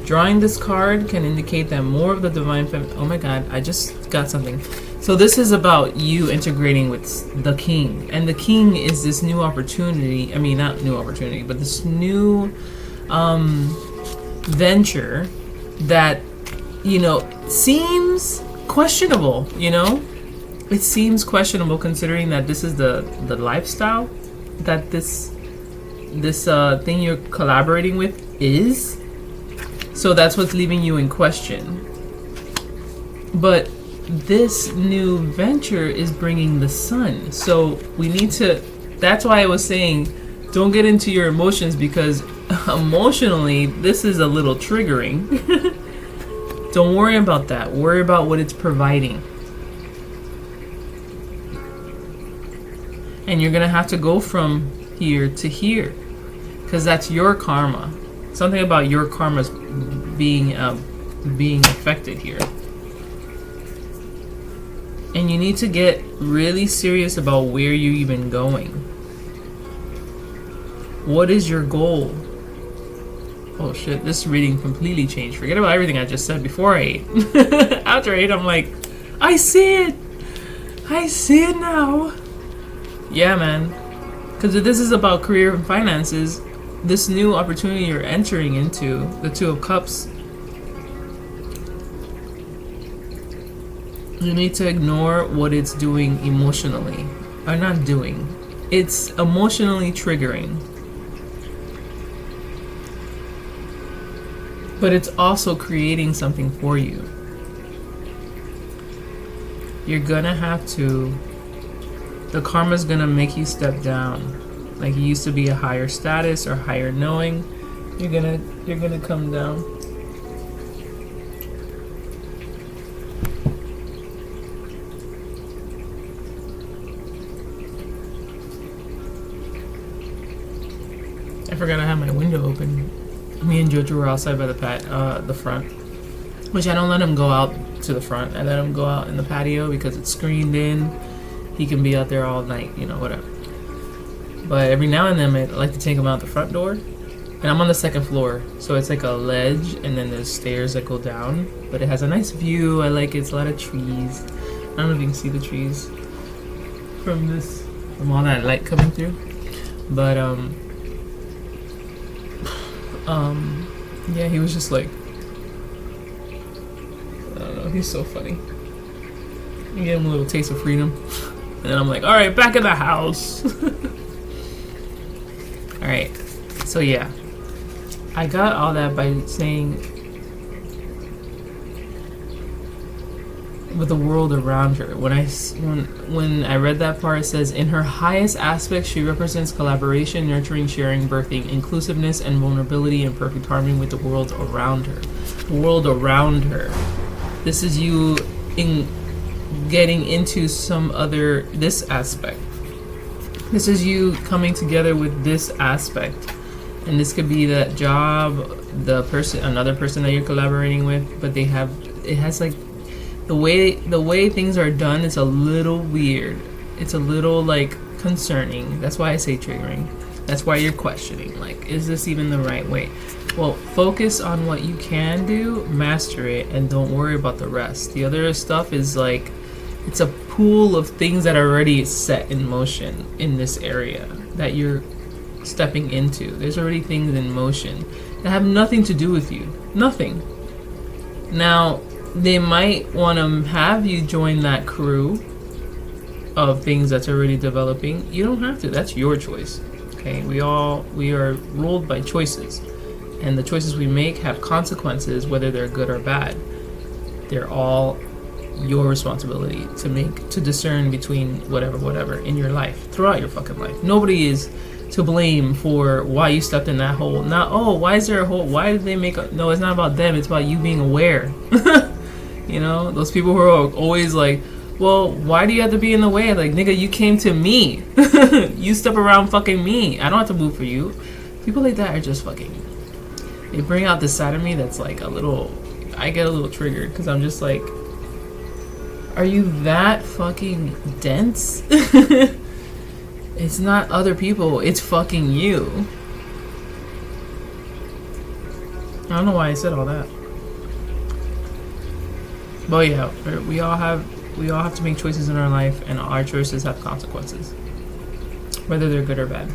Drawing this card can indicate that more of the Divine Feminine... Oh my god, I just got something. So this is about you integrating with the King. And the King is this new opportunity. I mean, not new opportunity, but this new venture that, seems questionable, It seems questionable considering that this is the lifestyle that this thing you're collaborating with is. So that's what's leaving you in question. But this new venture is bringing the sun. So we need to... That's why I was saying, don't get into your emotions, because emotionally, this is a little triggering. Don't worry about that. Worry about what it's providing. And you're going to have to go from here to here, because that's your karma. Something about your karma's being affected here. And you need to get really serious about where you're even going. What is your goal? Oh shit, this reading completely changed. Forget about everything I just said before I ate. After I ate, I'm like, I see it! I see it now! Yeah, man. Because if this is about career and finances, this new opportunity you're entering into, the Two of Cups, you need to ignore what it's doing emotionally. Or not doing. It's emotionally triggering. but it's also creating something for you. You're gonna have to, the karma's gonna make you step down. Like you used to be a higher status or higher knowing, you're gonna come down. I forgot I had my window open. Me and Jojo were outside by the front, which I don't let him go out to the front. I let him go out in the patio because it's screened in. He can be out there all night, you know, whatever. But every now and then I like to take him out the front door. And I'm on the second floor, so it's like a ledge and then there's stairs that go down. But it has a nice view. I like it. It's a lot of trees. I don't know if you can see the trees from all that light coming through. But yeah, he was just like, I don't know, he's so funny. You get him a little taste of freedom. And then I'm like, all right, back in the house. All right, so yeah, I got all that by saying with the world around her. When I read that part, it says, in her highest aspect, she represents collaboration, nurturing, sharing, birthing, inclusiveness, and vulnerability in perfect harmony with the world around her. The world around her. This is you in getting into this aspect. This is you coming together with this aspect. And this could be that job, another person that you're collaborating with, but it has like, the way things are done is a little weird. It's a little like concerning. That's why I say triggering. That's why you're questioning, like, is this even the right way? Well, focus on what you can do, master it, and don't worry about the rest. The other stuff is like, it's a pool of things that are already set in motion in this area that you're stepping into. There's already things in motion that have nothing to do with you. Nothing. Now, they might want to have you join that crew of things that's already developing. You don't have to. That's your choice. Okay? We are ruled by choices. And the choices we make have consequences, whether they're good or bad. They're all your responsibility to discern between whatever in your life, throughout your fucking life. Nobody is to blame for why you stepped in that hole. Not, oh, why is there a hole? Why did they make a... No, it's not about them. It's about you being aware. You know, those people who are always like, well, why do you have to be in the way? Like, nigga, you came to me. You step around fucking me. I don't have to move for you. People like that are just fucking... They bring out this side of me that's like a little... I get a little triggered because I'm just like... Are you that fucking dense? It's not other people. It's fucking you. I don't know why I said all that. But yeah, we all have to make choices in our life, and our choices have consequences, whether they're good or bad.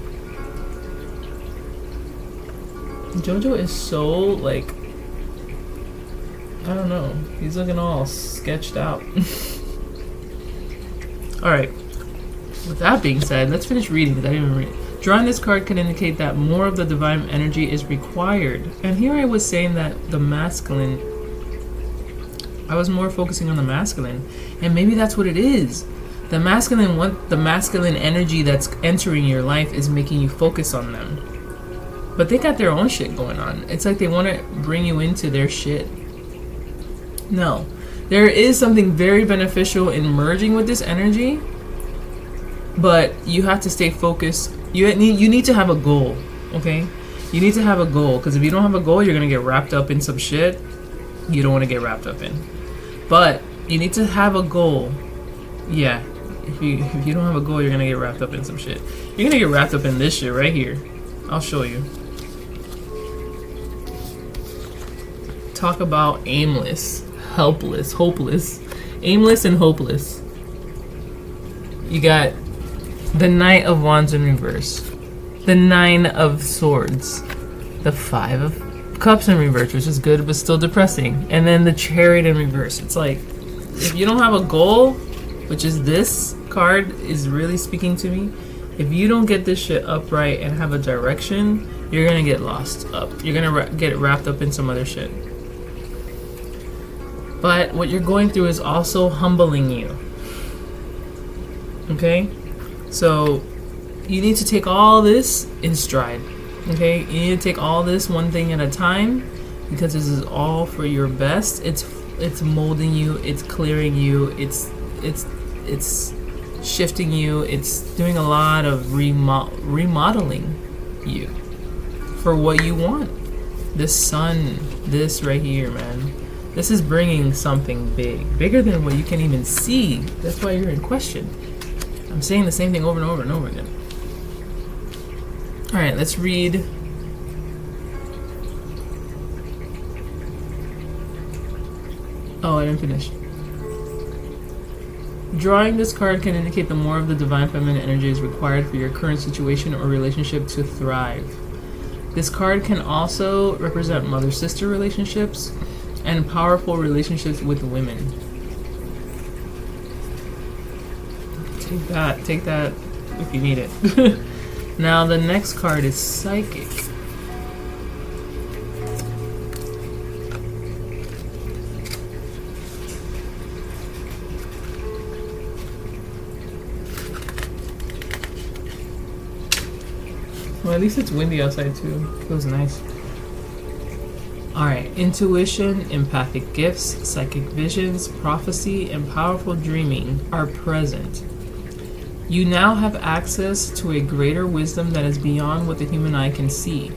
Jojo is so like, I don't know. He's looking all sketched out. Alright. With that being said, let's finish reading because I didn't even read. Drawing this card can indicate that more of the divine energy is required. And here I was saying that the masculine, I was more focusing on the masculine. And maybe that's what it is. The masculine energy that's entering your life is making you focus on them. But they got their own shit going on. It's like they want to bring you into their shit. No. There is something very beneficial in merging with this energy. But you have to stay focused. You need to have a goal, okay? You need to have a goal, because if you don't have a goal, you're going to get wrapped up in some shit you don't want to get wrapped up in. But you need to have a goal. Yeah, if you don't have a goal, you're going to get wrapped up in some shit. You're going to get wrapped up in this shit right here. I'll show you. Talk about aimless, helpless, hopeless. Aimless and hopeless. You got the Knight of Wands in reverse, the Nine of Swords, the Five of Cups in reverse, which is good but still depressing, and then the Chariot in reverse. It's like, if you don't have a goal, which is this card is really speaking to me, if you don't get this shit upright and have a direction, You're gonna get lost up. You're gonna get wrapped up in some other shit. But what you're going through is also humbling you. Okay? So you need to take all this in stride. Okay? You need to take all this one thing at a time, because this is all for your best. It's molding you, it's clearing you, it's shifting you, it's doing a lot of remodeling you for what you want. This sun, this right here, man. This is bringing something bigger than what you can even see. That's why you're in question. I'm saying the same thing over and over and over again. All right, let's read. Oh, I didn't finish. Drawing this card can indicate that more of the divine feminine energy is required for your current situation or relationship to thrive. This card can also represent mother-sister relationships and powerful relationships with women. Take that if you need it. Now the next card is Psychic. Well, at least it's windy outside too. Feels nice. Alright, intuition, empathic gifts, psychic visions, prophecy, and powerful dreaming are present. You now have access to a greater wisdom that is beyond what the human eye can see.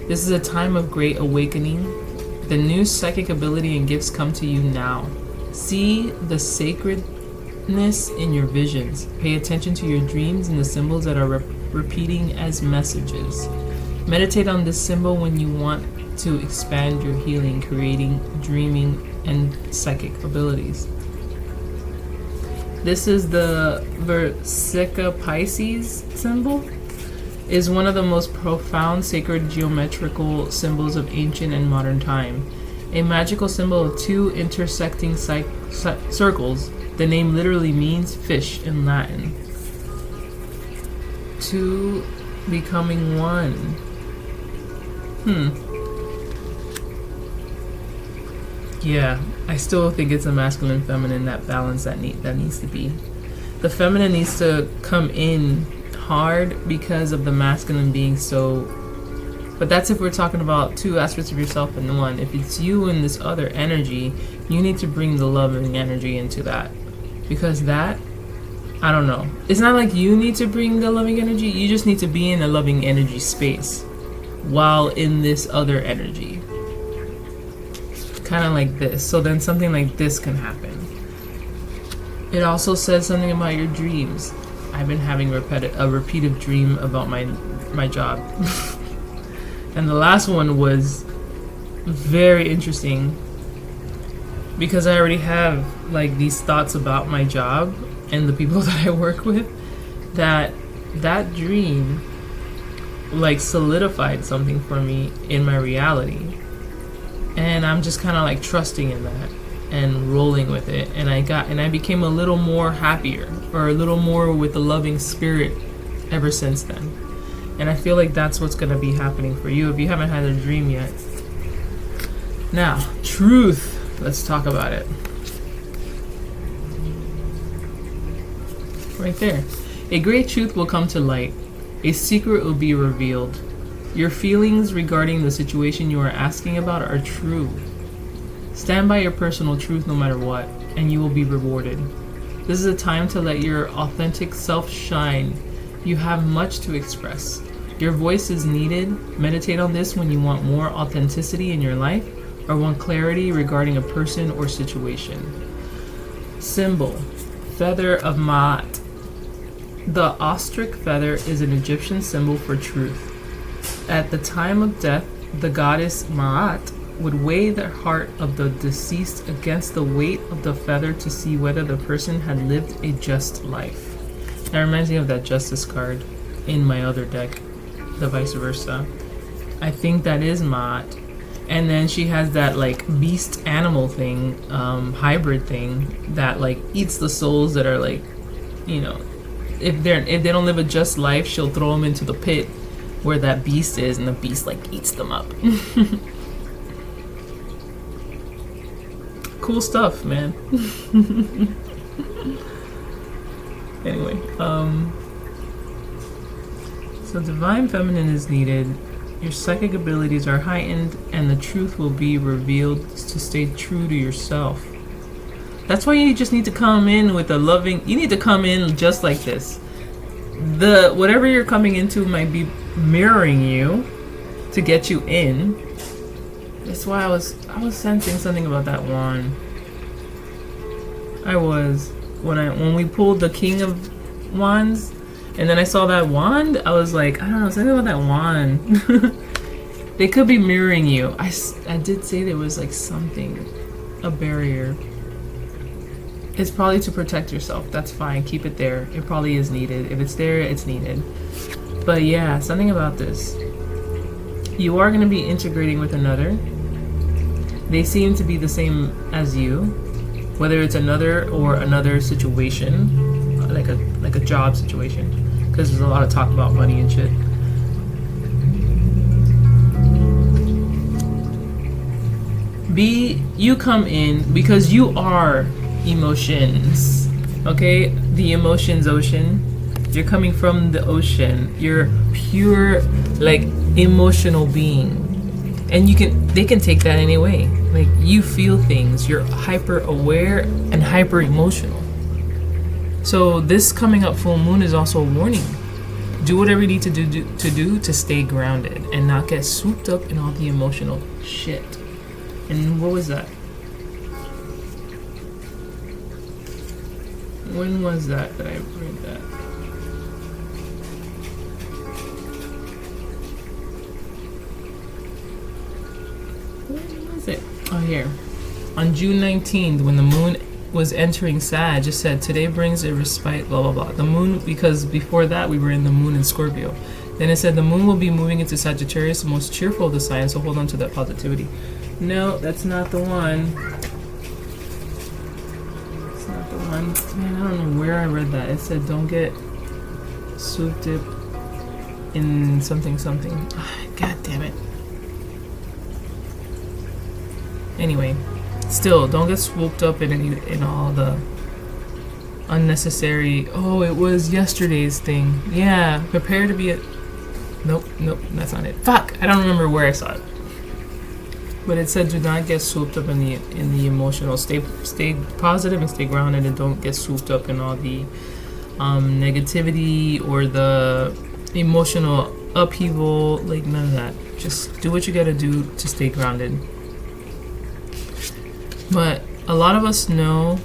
This is a time of great awakening. The new psychic ability and gifts come to you now. See the sacredness in your visions. Pay attention to your dreams and the symbols that are repeating as messages. Meditate on this symbol when you want to expand your healing, creating, dreaming, and psychic abilities. This is the Versica Pisces symbol. Is one of the most profound sacred geometrical symbols of ancient and modern time. A magical symbol of two intersecting circles. The name literally means fish in Latin. Two becoming one. Yeah, I still think it's a masculine feminine, that balance that needs to be. The feminine needs to come in hard because of the masculine being so. But that's if we're talking about two aspects of yourself in one. If it's you and this other energy, you need to bring the loving energy into that. Because that, I don't know. It's not like you need to bring the loving energy. You just need to be in a loving energy space while in this other energy. Kind of like this. So then something like this can happen. It also says something about your dreams. I've been having a repeated dream about my job. And the last one was very interesting because I already have like these thoughts about my job and the people that I work with, that dream like solidified something for me in my reality. And I'm just kind of like trusting in that and rolling with it. And I became a little more happier, or a little more with a loving spirit ever since then. And I feel like that's what's going to be happening for you if you haven't had a dream yet. Now, truth. Let's talk about it. Right there. A great truth will come to light. A secret will be revealed. Your feelings regarding the situation you are asking about are true. Stand by your personal truth no matter what, and you will be rewarded. This is a time to let your authentic self shine. You have much to express. Your voice is needed. Meditate on this when you want more authenticity in your life or want clarity regarding a person or situation. Symbol: Feather of Ma'at. The ostrich feather is an Egyptian symbol for truth. At the time of death, the goddess Ma'at would weigh the heart of the deceased against the weight of the feather to see whether the person had lived a just life. That reminds me of that Justice card in my other deck, the vice versa. I think that is Ma'at. And then she has that like beast animal thing, hybrid thing that like eats the souls that are like, you know, if they don't live a just life, she'll throw them into the pit where that beast is, and the beast like eats them up. Cool stuff, man. Anyway, so divine feminine is needed. Your psychic abilities are heightened, and the truth will be revealed to stay true to yourself. That's why you just need to come in with a loving. You need to come in just like this. The whatever you're coming into might be mirroring you to get you in. That's why I was sensing something about that wand. When we pulled the King of Wands, and then I saw that wand, I was like, I don't know, something about that wand. They could be mirroring you. I did say there was like something, a barrier. It's probably to protect yourself. That's fine. Keep it there. It probably is needed. If it's there, it's needed. But yeah, something about this. You are going to be integrating with another. They seem to be the same as you, whether it's another situation, like a job situation, because there's a lot of talk about money and shit. You come in because you are emotions, okay? The emotions ocean. You're coming from the ocean. You're pure, like, emotional being. And they can take that any way. Like, you feel things. You're hyper aware and hyper emotional. So this coming up full moon is also a warning. Do whatever you need to do to stay grounded and not get swooped up in all the emotional shit. And what was that? When was that I read that? When was it? Oh, here. On June 19th, when the moon was entering Sag, just said, today brings a respite, blah, blah, blah. The moon, because before that, we were in the moon in Scorpio. Then it said, the moon will be moving into Sagittarius, the most cheerful of the signs, so hold on to that positivity. No, that's not the one. It's not the one. Man, I don't know where I read that. It said, don't get swooped up in something. God damn it. Anyway, still, don't get swooped up in all the unnecessary. Oh, it was yesterday's thing. Yeah, prepare to be a. Nope, that's not it. Fuck, I don't remember where I saw it. But it said, do not get swooped up in the emotional. Stay positive and stay grounded, and don't get swooped up in all the negativity or the emotional upheaval. Like, none of that. Just do what you gotta do to stay grounded. But a lot of us know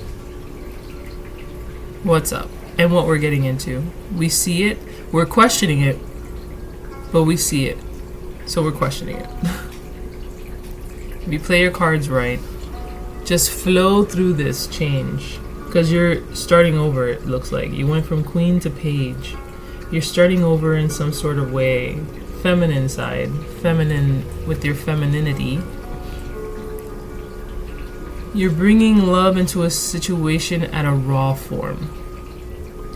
what's up and what we're getting into. We see it, we're questioning it, but we see it, so we're questioning it. If you play your cards right, just flow through this change, because you're starting over. It looks like you went from queen to page. You're starting over in some sort of way. Feminine side, feminine with your femininity. You're bringing love into a situation at a raw form,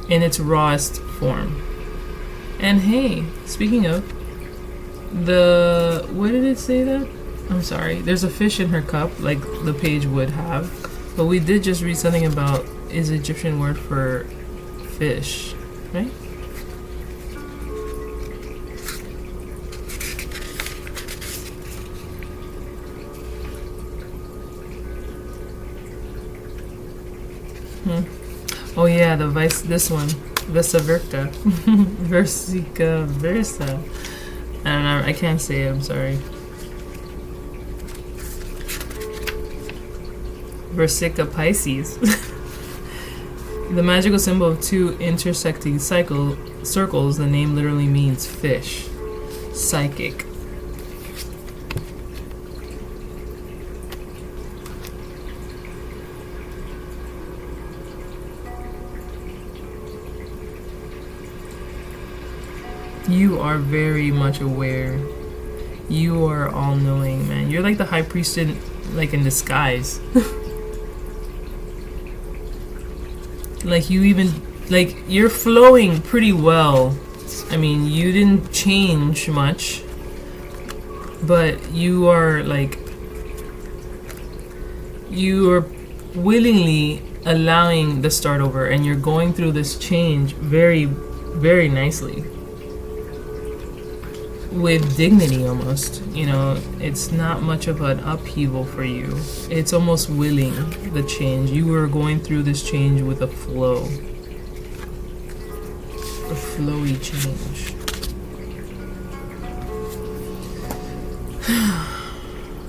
in its rawest form. And hey, speaking of, what did it say that? I'm sorry, there's a fish in her cup, like the page would have. But we did just read something about is Egyptian word for fish, right? Oh yeah, this one, Vesa Versa, Versica Versa. I don't know, I can't say it, I'm sorry. Versica Pisces. The magical symbol of two intersecting circles, the name literally means fish. Psychic. You are very much aware. You are all-knowing, man. You're like the high priest in disguise. Like, you're flowing pretty well I mean, you didn't change much, but you are willingly allowing the start over, and you're going through this change very, very nicely. With dignity almost, it's not much of an upheaval for you. It's almost willing, the change. You were going through this change with a flow. A flowy change.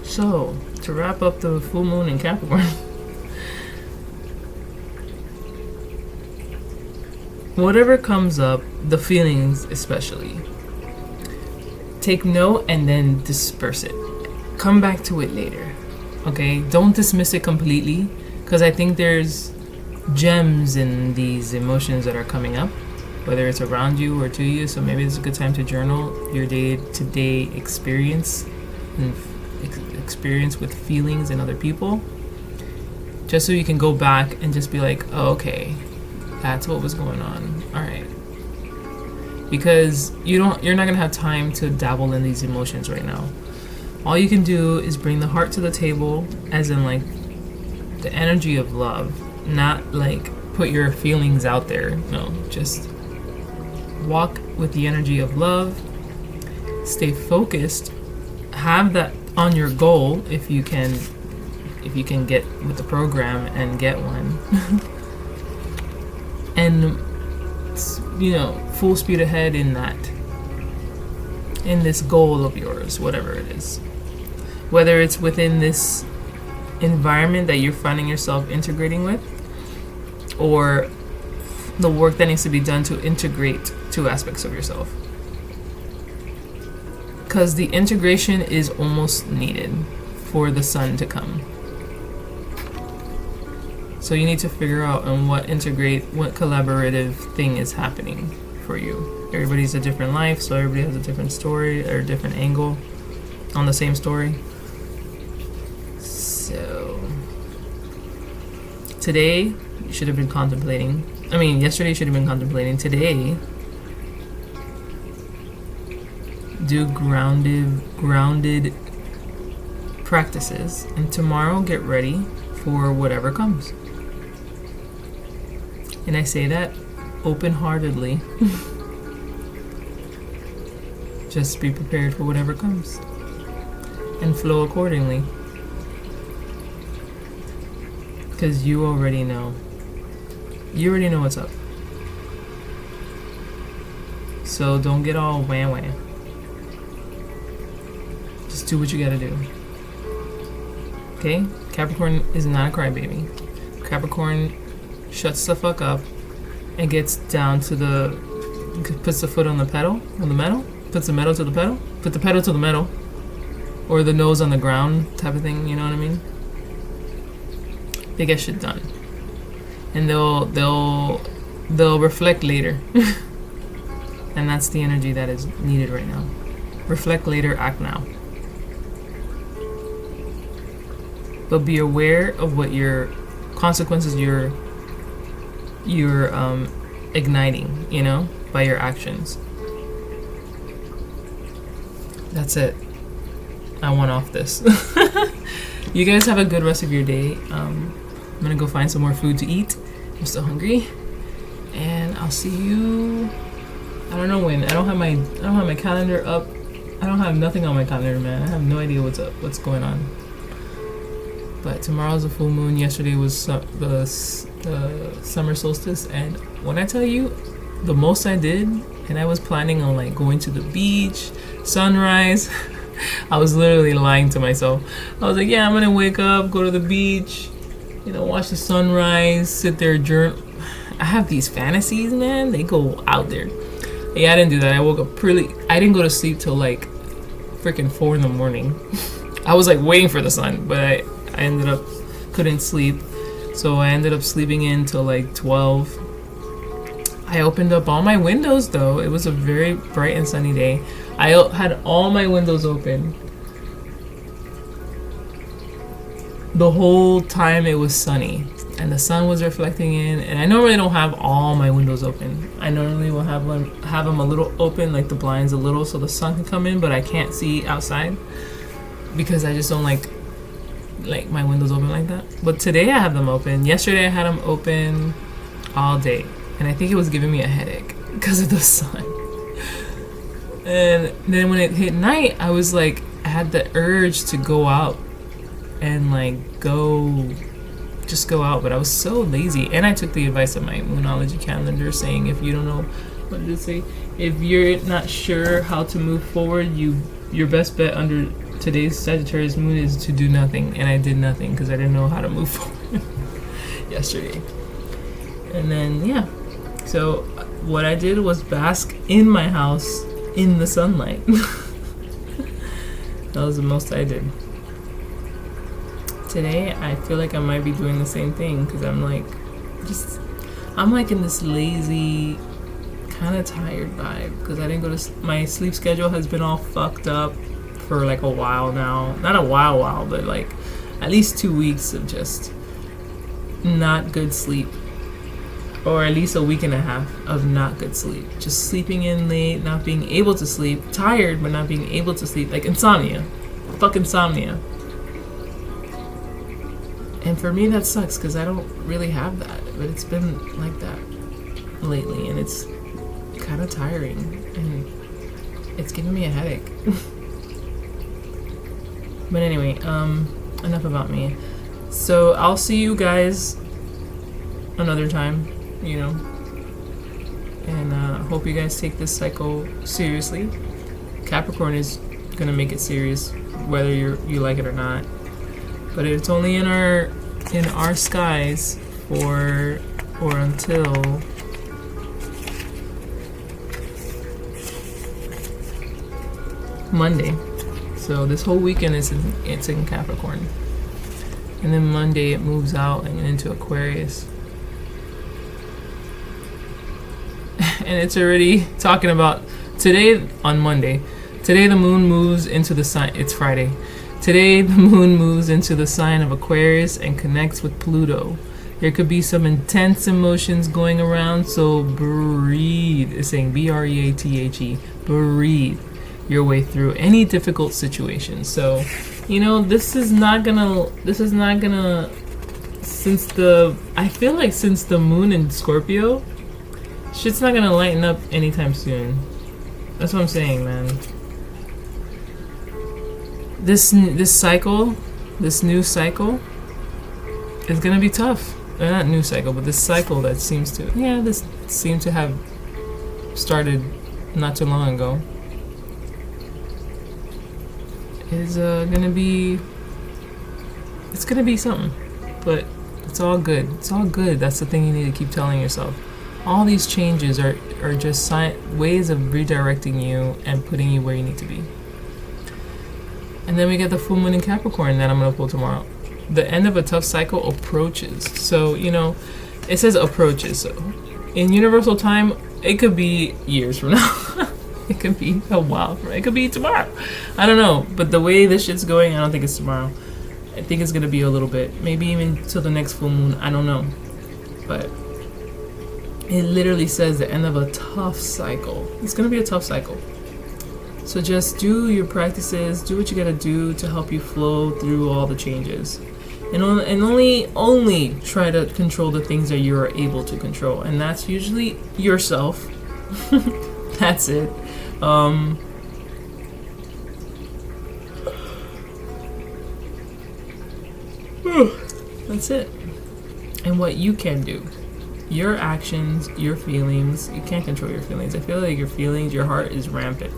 So, to wrap up the full moon in Capricorn, whatever comes up, the feelings especially, take note and then disperse it. Come back to it later. Okay? Don't dismiss it completely, because I think there's gems in these emotions that are coming up, whether it's around you or to you. So maybe it's a good time to journal your day-to-day experience and experience with feelings and other people, just so you can go back and just be like, oh, okay, that's what was going on. All right. Because you're not gonna have time to dabble in these emotions right now. All you can do is bring the heart to the table, as in like the energy of love, not like put your feelings out there. No, just walk with the energy of love. Stay focused. Have that on your goal if you can get with the program and get one. And full speed ahead in this goal of yours, whatever it is. Whether it's within this environment that you're finding yourself integrating with, or the work that needs to be done to integrate two aspects of yourself. Because the integration is almost needed for the sun to come. So you need to figure out on what collaborative thing is happening for you. Everybody's a different life, so everybody has a different story or a different angle on the same story. So today you should have been contemplating. Yesterday you should have been contemplating. Today, do grounded practices, and tomorrow get ready for whatever comes. And I say that open-heartedly. Just be prepared for whatever comes and flow accordingly, because you already know what's up. So don't get all wah. Just do what you gotta do. Okay? Capricorn is not a crybaby. Capricorn shuts the fuck up and gets down to puts the foot on the pedal, on the metal, puts the metal to the pedal, put the pedal to the metal, or the nose on the ground type of thing, you know what I mean? They get shit done. And they'll reflect later. And that's the energy that is needed right now. Reflect later, act now. But be aware of what your consequences you're igniting, by your actions. That's it. I want off this. You guys have a good rest of your day. I'm gonna go find some more food to eat. I'm still hungry, and I'll see you. I don't know when. I don't have my calendar up. I don't have nothing on my calendar, man. I have no idea what's going on. But tomorrow's a full moon. Yesterday was the summer solstice, and when I tell you, the most I did, and I was planning on going to the beach, sunrise. I was literally lying to myself. I was like, yeah, I'm gonna wake up, go to the beach, watch the sunrise, sit there, journal. I have these fantasies, man. They go out there. Yeah, I didn't do that. I woke up I didn't go to sleep till freaking 4 a.m. I was waiting for the sun, but I ended up couldn't sleep, so I ended up sleeping in till 12. I opened up all my windows though. It was a very bright and sunny day. I had all my windows open the whole time it was sunny. and the sun was reflecting in. And I normally don't have all my windows open. I normally will have them a little open, like the blinds a little, so the sun can come in, but I can't see outside because I just don't like my windows open like that. But today I have them open. Yesterday I had them open all day, and I think it was giving me a headache because of the sun. And then when it hit night, I was like, I had the urge to go out and like just go out, but I was so lazy. And I took the advice of my Moonology calendar saying, if you don't know, what did it say? If you're not sure how to move forward, your best bet under today's Sagittarius moon is to do nothing. And I did nothing because I didn't know how to move forward yesterday. And then yeah, so what I did was bask in my house in the sunlight. That was the most I did. Today I feel like I might be doing the same thing because I'm like in this lazy, kind of tired vibe because I didn't go to my sleep schedule has been all fucked up for like a while now. Not a while, but like at least 2 weeks of just not good sleep. Or at least a week and a half of not good sleep. Just sleeping in late, not being able to sleep, tired but not being able to sleep, like insomnia. Fuck insomnia. And for me that sucks because I don't really have that, but it's been like that lately and it's kind of tiring and it's giving me a headache. But anyway, enough about me. So I'll see you guys another time, you know, and hope you guys take this cycle seriously. Capricorn is gonna make it serious whether you like it or not, but it's only in our skies or until Monday. So this whole weekend it's in Capricorn, and then Monday it moves out and into Aquarius. And it's already talking about today on Monday. Today the moon moves into the sign. It's Friday. Today the moon moves into the sign of Aquarius and connects with Pluto. There could be some intense emotions going around, so breathe. It's saying breathe. Breathe your way through any difficult situation. So, you know, this is not gonna I feel like since the moon in Scorpio, shit's not gonna lighten up anytime soon. That's what I'm saying, man. This new cycle is gonna be tough. Not new cycle, but this cycle that seems to have started not too long ago is gonna be something. But it's all good. It's all good. That's the thing you need to keep telling yourself. All these changes are just ways of redirecting you and putting you where you need to be. And then we get the full moon in Capricorn that I'm going to pull tomorrow. The end of a tough cycle approaches. So, you know, it says approaches. So in universal time, it could be years from now. It could be a while from now. It could be tomorrow. I don't know. But the way this shit's going, I don't think it's tomorrow. I think it's going to be a little bit. Maybe even till the next full moon. I don't know. But it literally says the end of a tough cycle. It's going to be a tough cycle. So just do your practices, do what you gotta do to help you flow through all the changes. And only try to control the things that you're able to control. And that's usually yourself. That's it. That's it. And what you can do. Your actions, your feelings. You can't control your feelings. I feel like your feelings, your heart is rampant.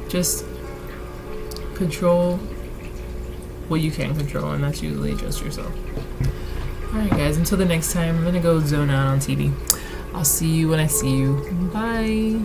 Just control what you can control, and that's usually just yourself. Alright guys, until the next time, I'm gonna go zone out on TV. I'll see you when I see you. Bye.